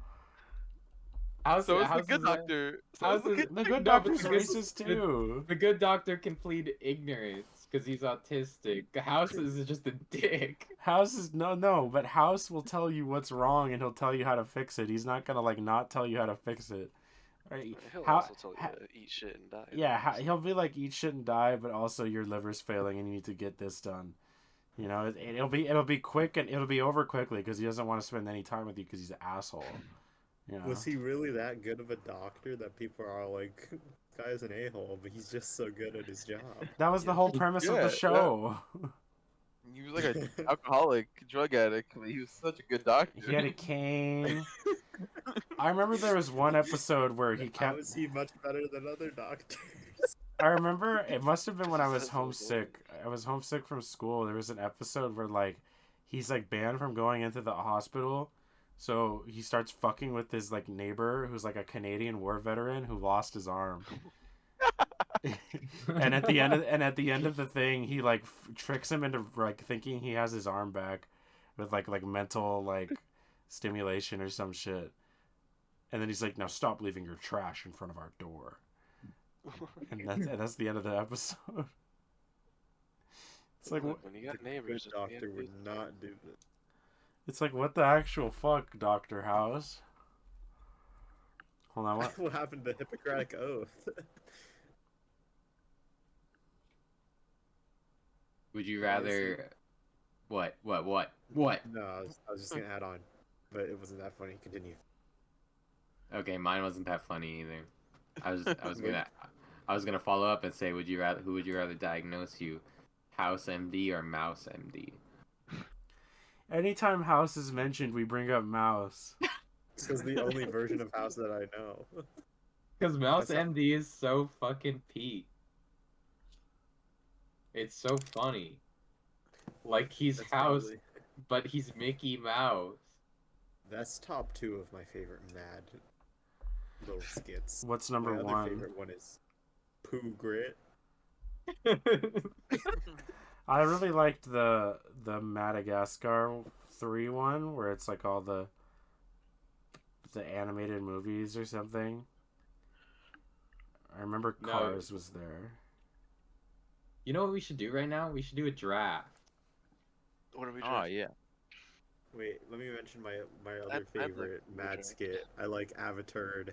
House, So is the House good is a- doctor. So House is the is- good The Good No, but Doctor's the good- racist too. The Good Doctor can plead ignorance because he's autistic. House is just a dick. House is no, but House will tell you what's wrong and he'll tell you how to fix it. He's not gonna like not tell you how to fix it. Right? He'll How, also tell you ha- to eat shit and die. yeah, he'll be like, eat shit and die, but also your liver's failing and you need to get this done. You know, it'll be quick and it'll be over quickly because he doesn't want to spend any time with you because he's an asshole. You know? Was he really that good of a doctor that people are all like, guy's an a-hole, but he's just so good at his job? That was the whole premise of the show. He was like an alcoholic, drug addict, but he was such a good doctor. He had a cane. I remember there was one episode where he How kept. is he much better than other doctors? I remember it must have been when I was homesick. I was homesick from school. There was an episode where like he's like banned from going into the hospital. So he starts fucking with his like neighbor who's like a Canadian war veteran who lost his arm. and at the end of the thing, he like tricks him into like thinking he has his arm back with like mental like stimulation or some shit. And then he's like, "Now stop leaving your trash in front of our door." And that's the end of the episode. It's like Look, when you got neighbors, Good doctor would not do this. it's like what the actual fuck, Dr. House? Hold on, what? What happened to the Hippocratic Oath? Would you rather? What? No, I was just gonna add on, but it wasn't that funny. Continue. Okay, mine wasn't that funny either. I was gonna follow up and say, who would you rather diagnose you, House MD or Mouse MD? Anytime House is mentioned, we bring up Mouse. This is the only version of House that I know. Because Mouse That's not- MD is so fucking peak. It's so funny. Like he's That's House, probably- but he's Mickey Mouse. That's top 2 of my favorite mad little skits. What's number My other one? favorite one is Pooh Grit. I really liked the Madagascar 3 one where it's like all the animated movies or something. I remember No. Cars was there. You know what we should do right now? We should do a draft. What are we Oh doing? yeah. Wait, let me mention my other I'd like favorite Pooh mad Grit. skit. I like Avatar.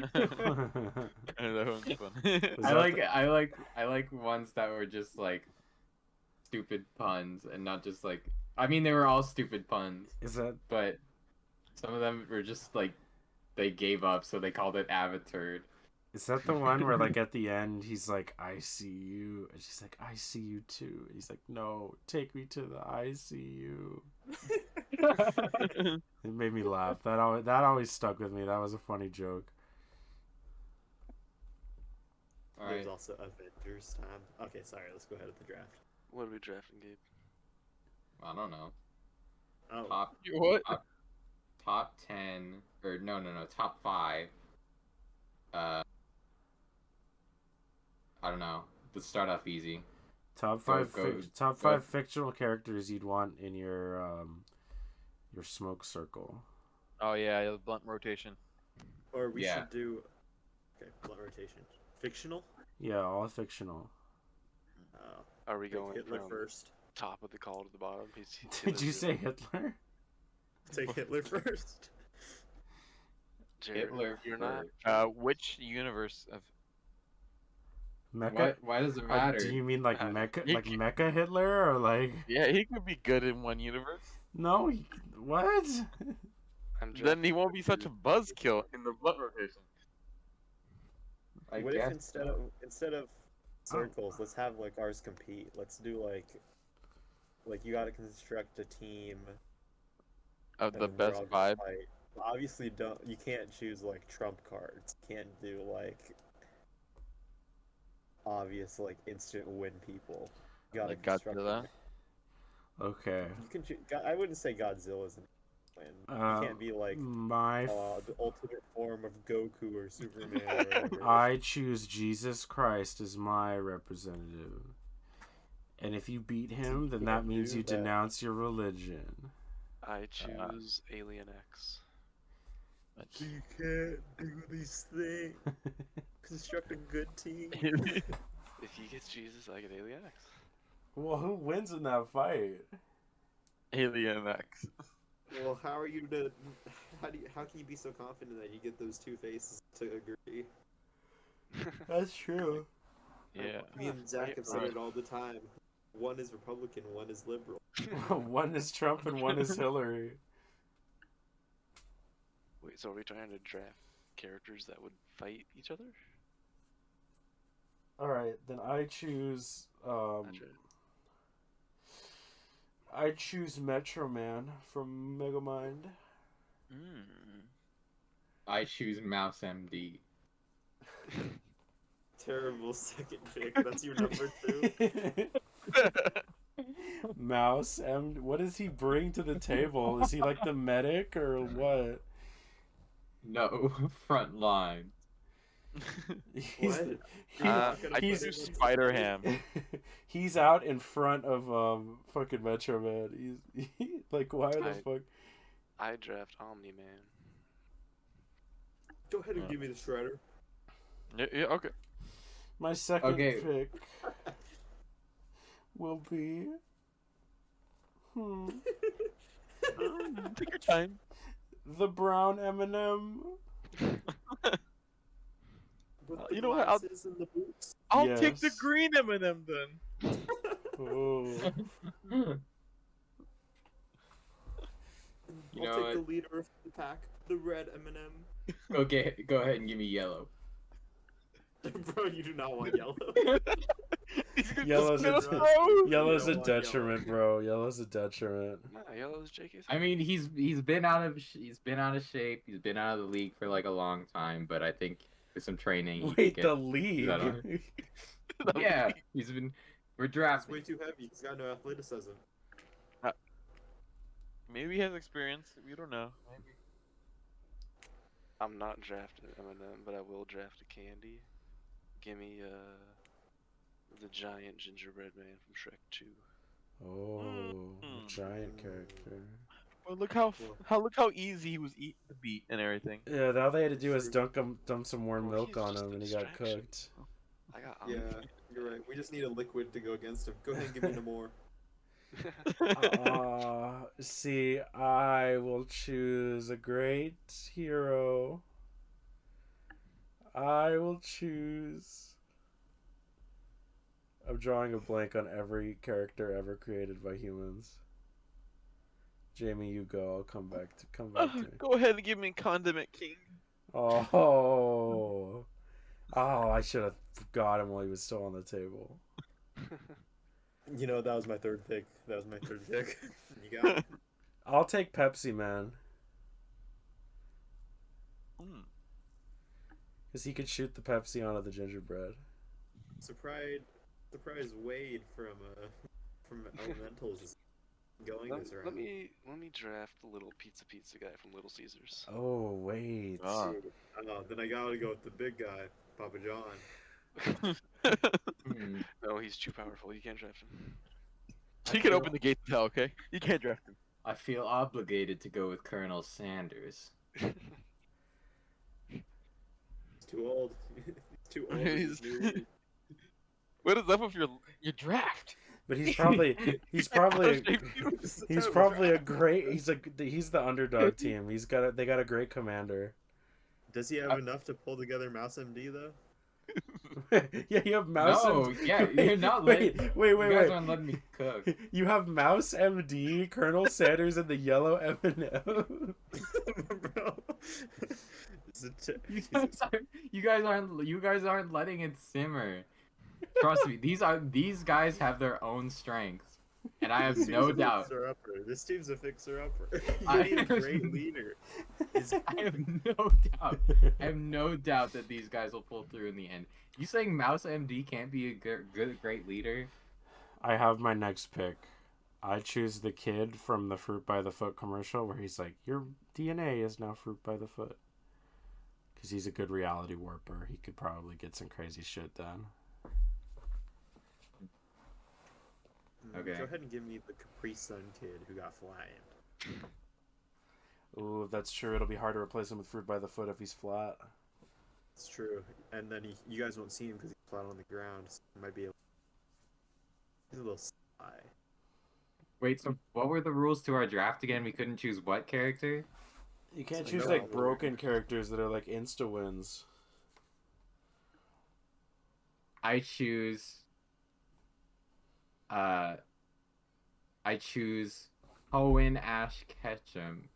That one's fun. Was I that like ones that were just like stupid puns and not just like I mean they were all stupid puns, Is that but some of them were just like they gave up so they called it Avatar. the one where like at the end he's like, "I see you," and she's like, "I see you too," and he's like, "No, take me to the ICU." It made me laugh. That always stuck with me. That was a funny joke. All There's right. also Avengers time. Okay, sorry, let's go ahead with the draft. What are we drafting, Gabe? I don't know. Oh, Top What? top 10 or no, top 5. I don't know. Let's start off easy. Top Go- five go- top go. 5 fictional characters you'd want in your smoke circle. Oh yeah, the blunt rotation. or we Yeah. should do. Okay, blunt rotation. Fictional. Yeah, all fictional. Are we Take going Hitler from first. top of the call to the bottom? Did you say Hitler? Take Hitler first. Jared, Hitler you're not. Which universe of Mecha? Why does it matter? Do you mean like Uh, Mecha, you like can- Mecha Hitler, or like Yeah, he could be good in one universe. no? What? I'm Then he won't be such a drafting buzzkill in the blunt rotation. I What guess if instead of circles, let's have like ours compete. Let's do like you got to construct a team. Of and the then they're all best gonna vibe. fight. Obviously, you can't choose like trump cards. You can't do like obvious like instant win people. You gotta Like construct Godzilla. them. Okay. You can. I wouldn't say Godzilla's an win. You can't be like My the ultimate form of Goku or Superman or whatever. I choose Jesus Christ as my representative. And if you beat him, then that can't means do you that. denounce your religion. I choose Alien X. You can't do these things. Construct a good team. If he gets Jesus, I get Alien X. Well, who wins in that fight? Alien X. Well, how can you be so confident that you get those two faces to agree? That's true. Yeah. Me and Zach have said it all the time. One is Republican, one is liberal. One is Trump and one is Hillary. Wait, so are we trying to draft characters that would fight each other? All right, then I choose. That's right. I choose Metro Man from Megamind. I choose Mouse MD. Terrible second pick. That's your number 2. Mouse M. What does he bring to the table? Is he like the medic or what? No, front line. He's What? I he's- choose Spider Ham. he's out in front of fucking Metro Man. Like, why the fuck? I draft Omni Man. Go ahead and give me the Shredder. Yeah, okay. My second Okay. pick will be Take your time. the brown M&M. With You the know what, I'll- glasses and the boots. I'll take the Yes. green M&M then. Oh. You I'll know take the what? leader of the pack, the red M&M. Okay, go ahead and give me yellow. Bro, you do not want yellow. Yellow's No, a no. Yellow's a You don't want detriment, bro. Yellow's a detriment. Nah, yellow is JK's. I mean, he's been out of shape. He's been out of the league for like a long time, but I think with some training, he Wait, can the get. league. that on? Yeah, he's been. We're It's drafting. way too heavy. He's got no athleticism. Maybe he has experience. We don't know. I'm not drafting M&M, but I will draft a candy. Give me the giant gingerbread man from Shrek 2. Oh, a giant character. Well, look how easy he was to beat and everything. Yeah, all they had to do was dump some warm Bro, milk he's on just him, a and he got distraction. cooked. I got Yeah, Omni. you're right. We just need a liquid to go against him. Go ahead and give me no more. See, I will choose a great hero. I will choose. I'm drawing a blank on every character ever created by humans. Jamie, you go. I'll come back to me. Go ahead and give me Condiment King. Oh, I should have got him while he was still on the table. You know, that was my third pick. You got it. I'll take Pepsi Man, because he could shoot the Pepsi onto the gingerbread. Surprise Wade from Elementals is going this let round. me draft the little pizza guy from Little Caesars. Oh wait. Ah. Then I gotta go with the big guy, Papa John. No, he's too powerful. You can't draft him. You can open the gate to hell, okay? You can't draft him. I feel obligated to go with Colonel Sanders. He's too old. He's too old. He's- He's new. What is up with your draft? But he's probably he's probably a great. He's the underdog team. They got a great commander. Does he have enough to pull together Mouse MD though? Yeah, you have Mouse. No, yeah, you're not Wait, letting. wait, You wait, guys wait. aren't letting me cook. You have Mouse MD, Colonel Sanders, and the yellow M&M. Bro. You guys aren't letting it simmer. Trust me, these guys have their own strengths, and I have This no team's a doubt. fixer-upper. This team's a fixer-upper. I- You need a great leader. I have no doubt that these guys will pull through in the end. You saying Mouse MD can't be a great leader? I have my next pick. I choose the kid from the Fruit by the Foot commercial where he's like, "Your DNA is now Fruit by the Foot." Because he's a good reality warper. He could probably get some crazy shit done. Okay. Go ahead and give me the Capri Sun kid who got flattened. Ooh, that's true. It'll be hard to replace him with Fruit by the Foot if he's flat. It's true. And then you guys won't see him because he's flat on the ground. So he might be he's a little sly. Wait, so what were the rules to our draft again? We couldn't choose what character? You can't So choose no like other- broken characters that are like insta wins. I choose. I choose Hoenn Ash Ketchum.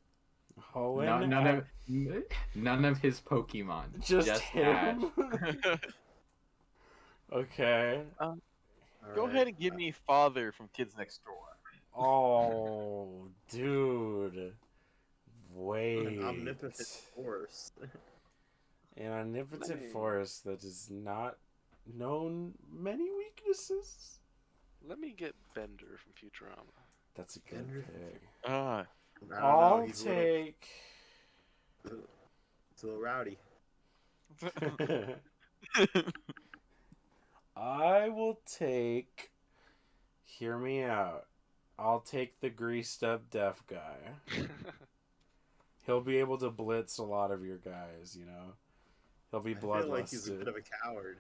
Hoenn, None of his Pokemon. just Ash. him. Okay. All Go right. ahead and give me Father from Kids Next Door. Oh, dude. Wait. An omnipotent force. An omnipotent Let me- force that is not known many weaknesses. Let me get Bender from Futurama. That's a good Henry- pick. Ah, I don't know, I'll he's a little- take. It's a little rowdy. I will take. Hear me out. I'll take the greased up deaf guy. He'll be able to blitz a lot of your guys, you know? He'll be I feel like bloodlusted. he's a bit of a coward.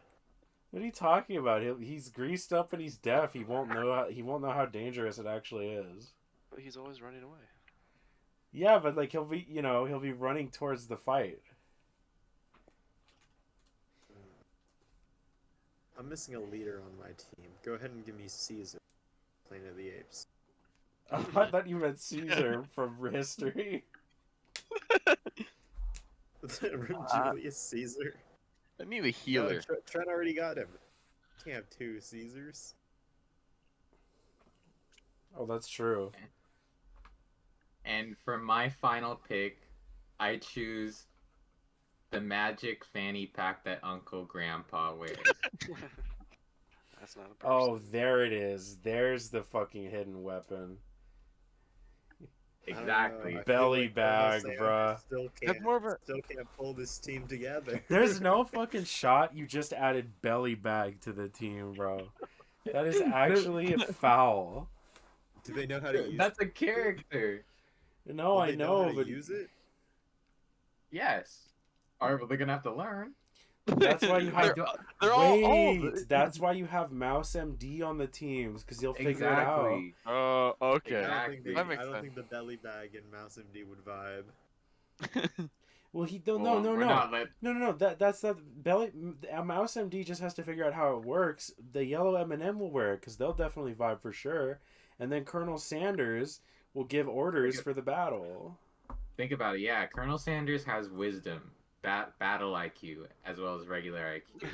What are you talking about? He's greased up and he's deaf. He won't know how dangerous it actually is. But he's always running away. Yeah, but like he'll be running towards the fight. I'm missing a leader on my team. Go ahead and give me Caesar, Planet of the Apes. I thought you meant Caesar from history. Julius Caesar. I need a healer. No, Trent already got him. Can't have two Caesars. Oh, that's true. And for my final pick, I choose the magic fanny pack that Uncle Grandpa wears. That's not a person. Oh, there it is. There's the fucking hidden weapon. I don't know, Exactly. I feel Belly like bag, honestly, I bruh. Still more of a- can't pull this team together. There's no fucking shot you just added belly bag to the team, bro. That is actually a foul. Do they know how to use That's a character. No, Do I they know, how to but use it? Yes. Alright, but they're gonna have to learn. that's why you have. They're all Wait, that's why you have Mouse MD on the teams because he'll figure it out. Exactly. Oh, okay. Exactly. That makes I don't sense. think the belly bag and Mouse MD would vibe. Well, Well, we're not let- no. That's not belly. Mouse MD just has to figure out how it works. The yellow M&M will wear it because they'll definitely vibe for sure. And then Colonel Sanders will give orders for the battle. Think about it. Yeah, Colonel Sanders has wisdom, battle IQ, as well as regular IQ.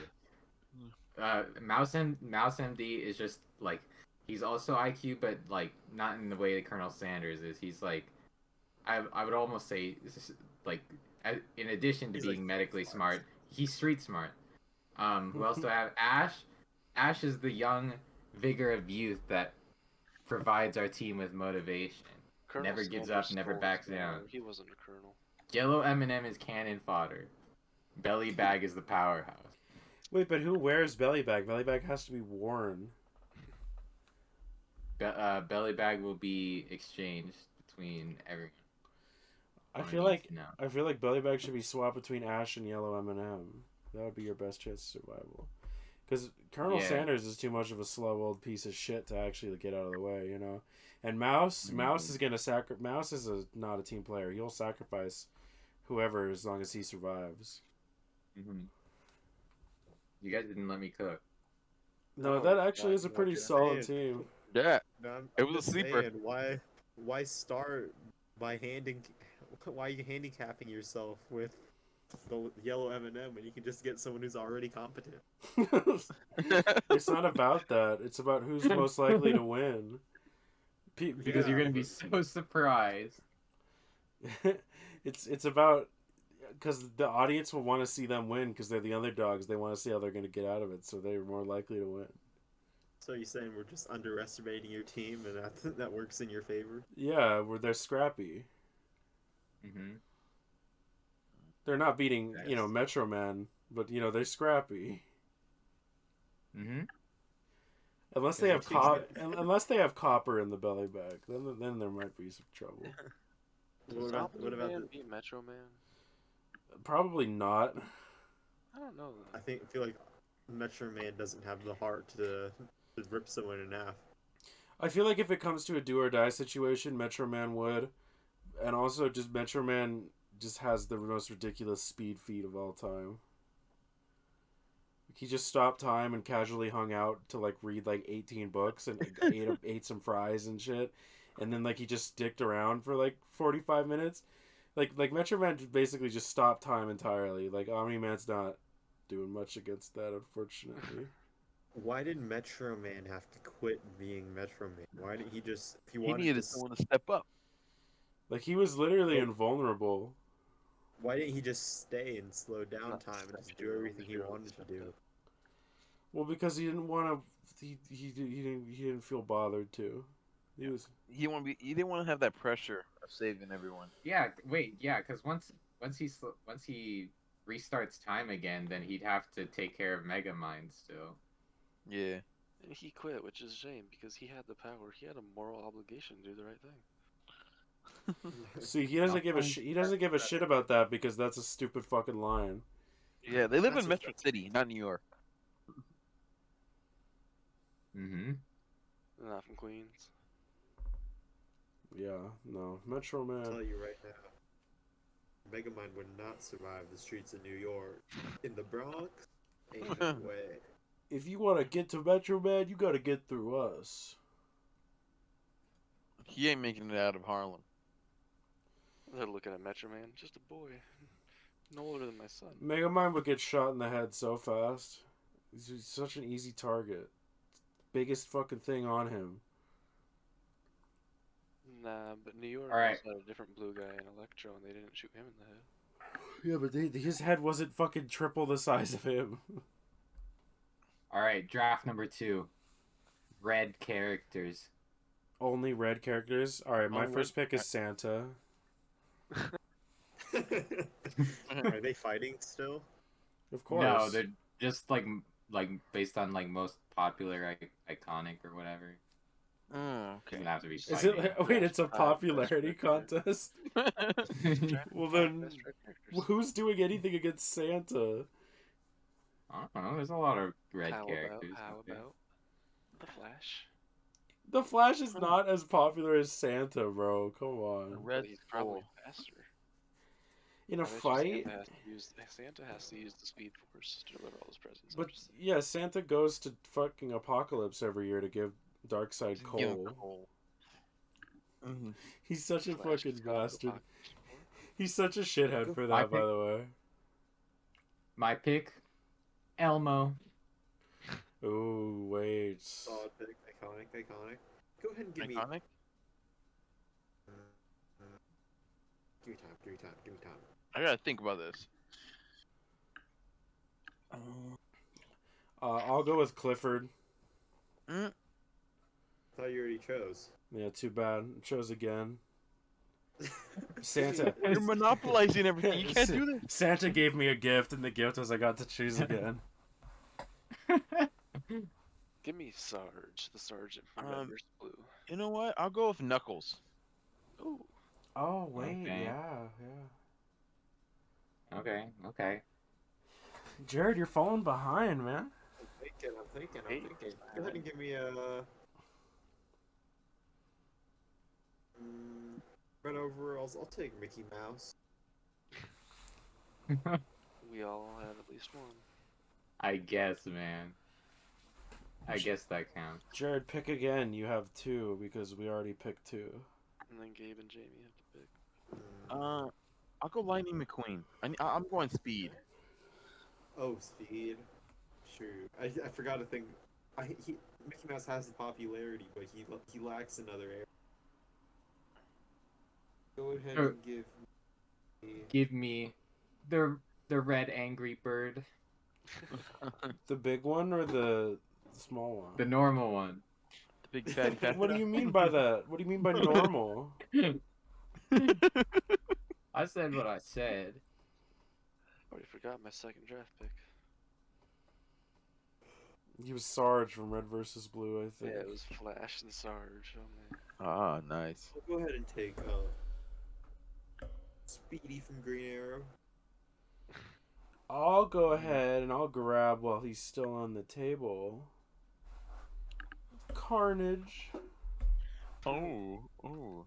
Mouse MD is just like he's also IQ, but like not in the way that Colonel Sanders is. He's like, I would almost say like in addition to He's, being like, medically street smart, he's street smart. Who else do I have? Ash. Ash is the young vigor of youth that provides our team with motivation. Colonel never gives Sanders up, never stole backs his down. power. He wasn't a colonel. Yellow M&M is cannon fodder. Belly bag is the powerhouse. Wait, but who wears belly bag? Belly bag has to be worn. Belly bag will be exchanged between everyone. I Wanna feel need like to know. I feel like belly bag should be swapped between Ash and yellow M&M. That would be your best chance of survival. Because Colonel Yeah. Sanders is too much of a slow old piece of shit to actually get out of the way, you know. And Mouse is gonna Mouse is not a team player. He'll sacrifice whoever as long as he survives. Mm-hmm. You guys didn't let me cook. No, Oh, that actually God, is a what pretty you're solid saying. team. Yeah. No, I'm It was a just sleeper. saying, why start by why are you handicapping yourself with the yellow M&M when you can just get someone who's already competent? It's not about that. It's about who's most likely to win. Because you're Yeah, gonna be so surprised. It's about because the audience will want to see them win because they're the underdogs. They want to see how they're going to get out of it, so they're more likely to win. So you're saying we're just underestimating your team and that works in your favor? Yeah, where they're scrappy. Mm-hmm. They're not beating Yes. Metro Man, but they're scrappy. Mm-hmm. Unless they Yeah, have teams unless they have copper in the belly bag, then there might be some trouble. What about Man the, beat Metro Man? Probably not. I don't know. I feel like Metro Man doesn't have the heart to rip someone in half. I feel like if it comes to a do or die situation, Metro Man would, and also just Metro Man just has the most ridiculous speed feat of all time. He just stopped time and casually hung out to like read like 18 books and ate some fries and shit, and then like he just sticked around for like 45 minutes. Like Metro Man basically just stopped time entirely. Like Omni Man's not doing much against that, unfortunately. Why did Metro Man have to quit being Metro Man? Why did he just, if he He wanted needed to, someone to step up. Like he was literally Oh. invulnerable. why didn't he just stay and slow down Not time and just stepping do up, everything he zero wanted to stepped do? up. Well, because he didn't want to. He didn't feel bothered to. He was. He didn't want to have that pressure of saving everyone. Yeah, wait, yeah, because once he restarts time again, then he'd have to take care of Megamind still. Yeah. And he quit, which is a shame because he had the power. He had a moral obligation to do the right thing. See, he doesn't give a shit. He doesn't give a shit about that because that's a stupid fucking line. Yeah, they live That's in what- Metro City, not New York. Mm-hmm. Not from Queens. Yeah, no, Metro I'll Man. tell you right now, Megamind would not survive the streets of New York. In the Bronx, ain't no way. If you want to get to Metro Man, you got to get through us. He ain't making it out of Harlem. They're looking at Metro Man, just a boy, no older than my son. Megamind would get shot in the head so fast. He's such an easy target. Biggest fucking thing on him. Nah, but New York Alright. also had a different blue guy in Electro, and they didn't shoot him in the head. Yeah, but his head wasn't fucking triple the size of him. All right, draft number 2. Red characters. Only red characters. All right, my Only first red- pick is Santa. Are they fighting still? Of course. No, they're just like based on like most popular, iconic or whatever. Oh, okay. Doesn't have to be Is fighting. it? Wait, it's a popularity contest. Well then, Best red characters. who's doing anything against Santa? I don't know. There's a lot of red How characters. How out there. about the Flash? The Flash is not as popular as Santa, bro. Come The on. Red But he's probably Bull. faster. In a I bet you fight, Santa has to use the Speed Force to deliver all his presents. but yeah, Santa goes to fucking Apocalypse every year to give Darkseid Give him coal. coal. Mhm. He's such a Flash fucking has gone to bastard. Apocalypse before. He's such a shithead for I that, by pick- the way. My pick, Elmo. Oh wait. Solid pick, iconic. Go ahead and give me. Iconic? Give me time. I gotta think about this. I'll go with Clifford. I thought you already chose. Yeah, too bad. Chose again. Santa. You're monopolizing everything. You can't do that. Santa gave me a gift, and the gift was I got to choose again. Give me Sarge, the sergeant from Red vs. Blue. You know what? I'll go with Knuckles. Oh, Oh wait, Okay. yeah. Okay. Jared, you're falling behind, man. I'm thinking. Hey. Go ahead and give me a. Red overalls. I'll take Mickey Mouse. we all have at least one. I guess, man. I guess that counts. Jared, pick again. You have 2 because we already picked 2. And then Gabe and Jamie have to pick. I'll go Lightning McQueen. I'm going Speed. Oh, Speed. Sure. I forgot to think. Mickey Mouse has the popularity, but he lacks another area. Go ahead Sure. and give me. Give me the red angry bird, The big one or the small one? the normal one. The big fatty fat. What do you mean by that? What do you mean by normal? I said what I said. Already forgot my second draft pick. He was Sarge from Red vs. Blue, I think. Yeah, it was Flash and Sarge. Oh man. Ah, nice. I'll go ahead and take Speedy from Green Arrow. I'll go ahead and I'll grab while he's still on the table. Carnage. Oh, oh.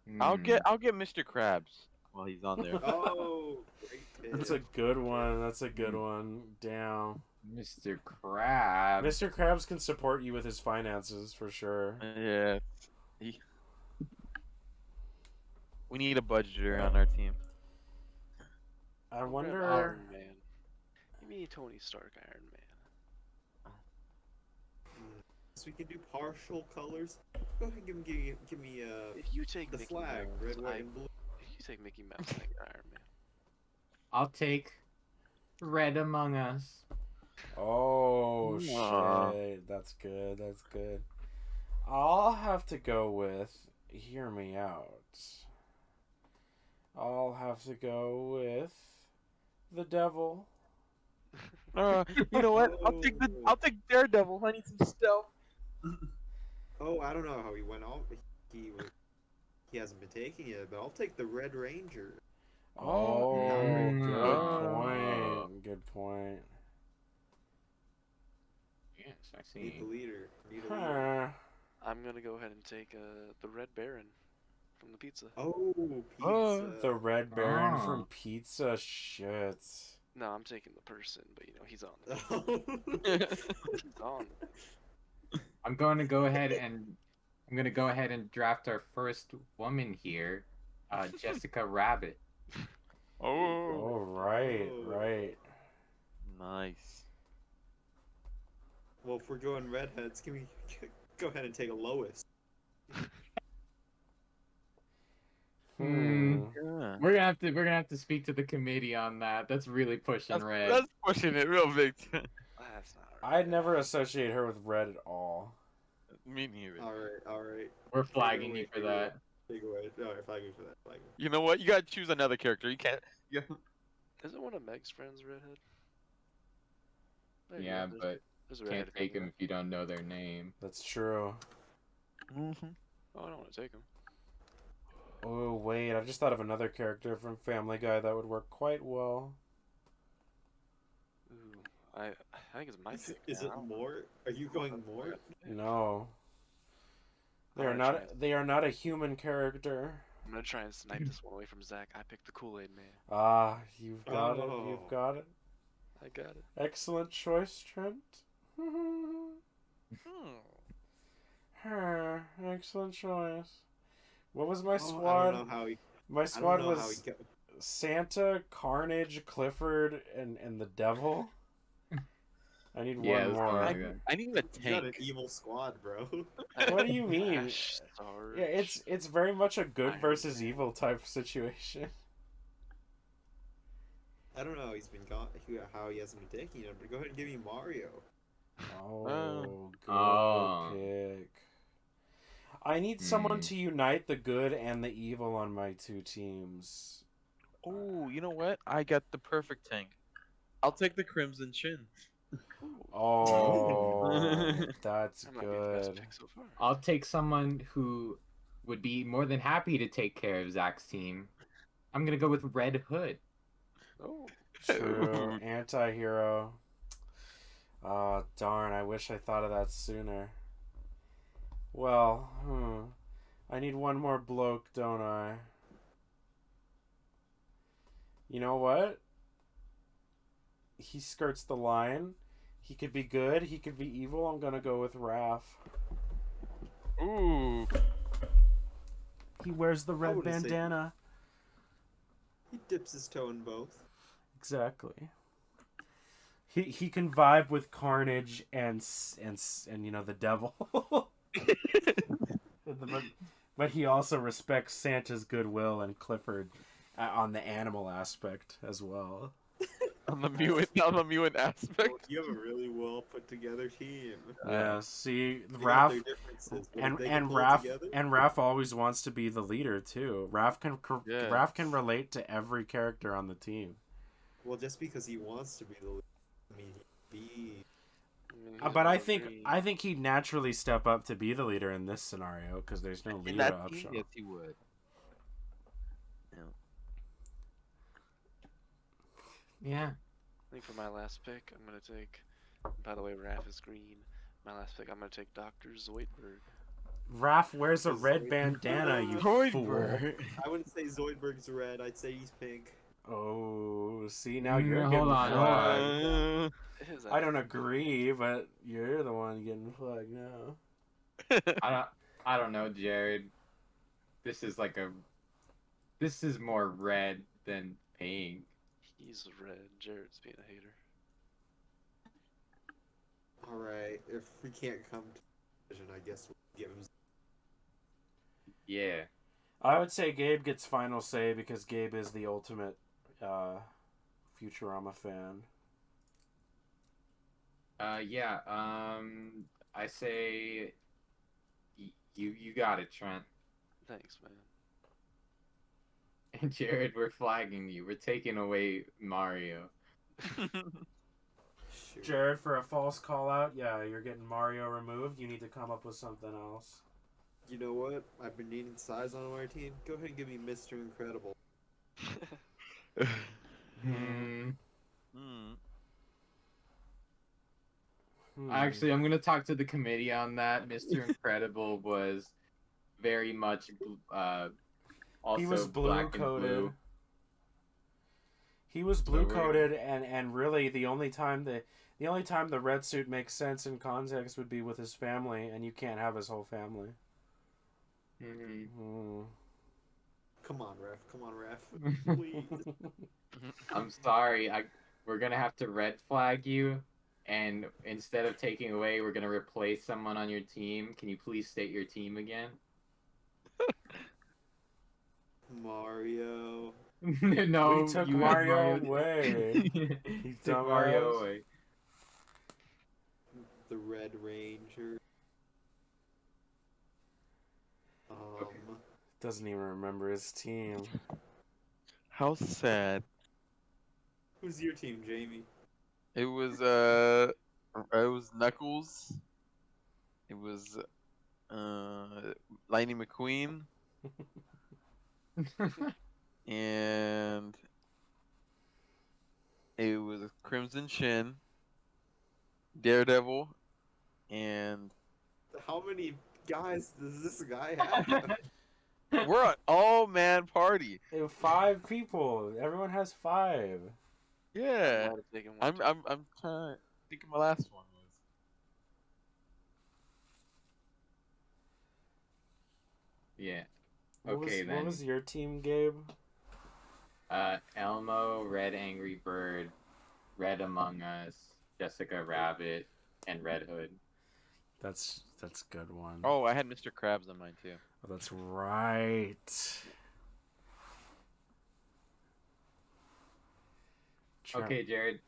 Hmm. I'll get Mr. Krabs while he's on there. Oh, great That's pick. a good one. That's a good one. Damn. Mr. Krabs. Mr. Krabs can support you with his finances for sure. Yeah. He- We need a budgeter on our team. I I'll grab wonder. Iron Man. Give me Tony Stark Iron Man. So we can do partial colors. Go ahead, give me If you take the Mickey flag, Mouse, red, white, and blue. if you take Mickey Mouse, I get Iron Man. I'll take Red Among Us. Oh Aw. shit. That's good. That's good. I'll have to go with. Hear me out. I'll have to go with the devil. You know what? I'll take Daredevil. I need some stealth. Oh, I don't know how he went off. He hasn't been taking it, but I'll take the Red Ranger. Oh, Mm. good Oh. point. Good point. Yes, I Need see. the leader. Need a leader. Huh. I'm gonna go ahead and take the Red Baron from the pizza. Oh, Oh, pizza. The Red Baron Ah. from Pizza. Shit. No, I'm taking the person, but he's on. He's on. I'm going to go ahead and draft our first woman here, Jessica Rabbit. Oh, Oh, right, Oh. right. nice. Well, if we're going redheads, can we go ahead and take a Lois? Hmm. Yeah. We're gonna have to speak to the committee on that. That's really pushing red. That's pushing it real big. That's not. I'd never associate her with red at all. Me neither. All right. We're flagging away, you for take away. that. Take away. Alright, flag me for that. Flag me. You know what? You gotta choose another character. You can't. Yeah. Isn't one of Meg's friends redhead? There you Yeah, go, but there's a can't redhead take coming them up. if you don't know their name. That's true. Mm-hmm. Oh, I don't want to take him. Oh, wait. I've just thought of another character from Family Guy that would work quite well. Ooh, I think it's my pick. Is now. it more? Are you going more? No. They are I'm gonna not. They are not a human character. I'm gonna try and snipe this one away from Zach. I picked the Kool-Aid Man. Ah, you've got it. Oh. You've got it. I got it. Excellent choice, Trent. Excellent choice. What was my I squad? don't know how he. My I squad don't know how he was got. Santa, Carnage, Clifford, and the Devil. I need Yeah, one that's more. something like that. I need a You got an tank. evil squad, bro. What do you mean? Ash Sarge. Yeah, it's very much a good Iron versus Man. evil type situation. I don't know how he's been how he hasn't been taking it, but go ahead and give me Mario. Oh, good Oh. pick. I need someone to unite the good and the evil on my two teams. Oh, you know what? I got the perfect tank. I'll take the Crimson Chin. Oh, that's That might be the best good. pick so far. I'll take someone who would be more than happy to take care of Zach's team. I'm gonna go with Red Hood. Oh, True. Anti-hero. Oh, darn. I wish I thought of that sooner. Well, I need one more bloke, don't I? You know what? He skirts the line. He could be good. He could be evil. I'm gonna go with Raph. Ooh. He wears the red would've said- bandana. He dips his toe in both. Exactly. He can vibe with Carnage and the devil. but he also respects Santa's goodwill and Clifford on the animal aspect as well. On the mutant aspect. You have a really well put together team. Yeah, see, They got their Raph differences, but and if they can pull Raph together, and Raph always wants to be the leader too. Raph Yeah. can relate to every character on the team. well, just because he wants to be the leader, I mean, he's But I very- think he'd naturally step up to be the leader in this scenario because there's no In leader that up team, show. yes, he would. Yeah. I think for my last pick, I'm gonna take. By the way, Raph is green. My last pick, I'm gonna take Dr. Zoidberg. Raph wears a Is red Zoid- bandana, you fool. Zoidberg. I wouldn't say Zoidberg's red. I'd say he's pink. Oh, see, now you're Hold getting on, hold flagged. on. His I don't outfit. agree, but you're the one getting flagged now. I don't know, Jared. This is more red than pink. He's red. Jared's being a hater. All right, if we can't come to a decision, I guess we'll give him. Yeah. I would say Gabe gets final say because Gabe is the ultimate Futurama fan. Yeah. I say you got it, Trent. Thanks, man. And Jared, we're flagging you. We're taking away Mario. Shoot. Jared, for a false call out, yeah, you're getting Mario removed. You need to come up with something else. You know what? I've been needing size on our team. Go ahead and give me Mr. Incredible. Hmm. Hmm. Actually, I'm gonna talk to the committee on that. Mr. Incredible was very much also he was blue black and coated. blue. He was So blue we're gonna- coated, and really the only time the red suit makes sense in context would be with his family, and you can't have his whole family. Mhm. Hmm. Come on, ref. Come on, ref. Please. I'm sorry. We're gonna have to red flag you, and instead of taking away, we're gonna replace someone on your team. Can you please state your team again? Mario. No, We took you had Mario away. You took Mario dumbass. away. The Red Ranger. Okay. Doesn't even remember his team. How sad. Who's your team, Jamie? It was Knuckles. It was Lightning McQueen and it was Crimson Chin, Daredevil, and How many guys does this guy have? we're an all-man party. 5 people. Everyone has 5. Yeah. I might have taken one I'm too. I'm trying to think of my last one was. Yeah. What Okay, was, then. What was your team, Gabe? Elmo, Red Angry Bird, Red Among Us, Jessica Rabbit, and Red Hood. That's a good one. Oh, I had Mr. Krabs on mine too. Oh, that's right. Okay, Jared,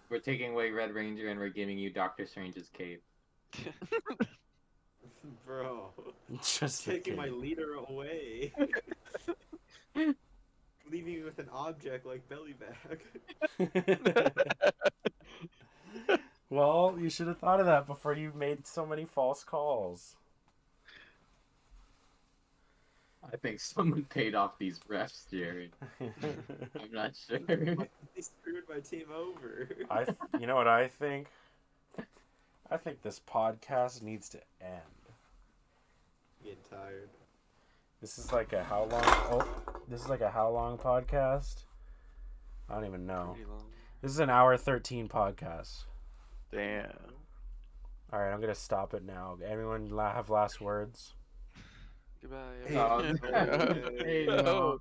we're taking away Red Ranger and we're giving you Doctor Strange's cape. Bro. Just the Taking my kid. leader away. Leaving me with an object like belly bag. Well, you should have thought of that before you made so many false calls. I think someone paid off these refs, Jared. I'm not sure. They screwed my team over. You know what I think? I think this podcast needs to end. Getting tired. This is like a how long? Oh, this is like a how long podcast? I don't even know. Pretty long. This is an hour 13 podcast. Damn. All right, I'm gonna stop it now. Everyone have last words. Goodbye. Hey. everyone. Hey, no.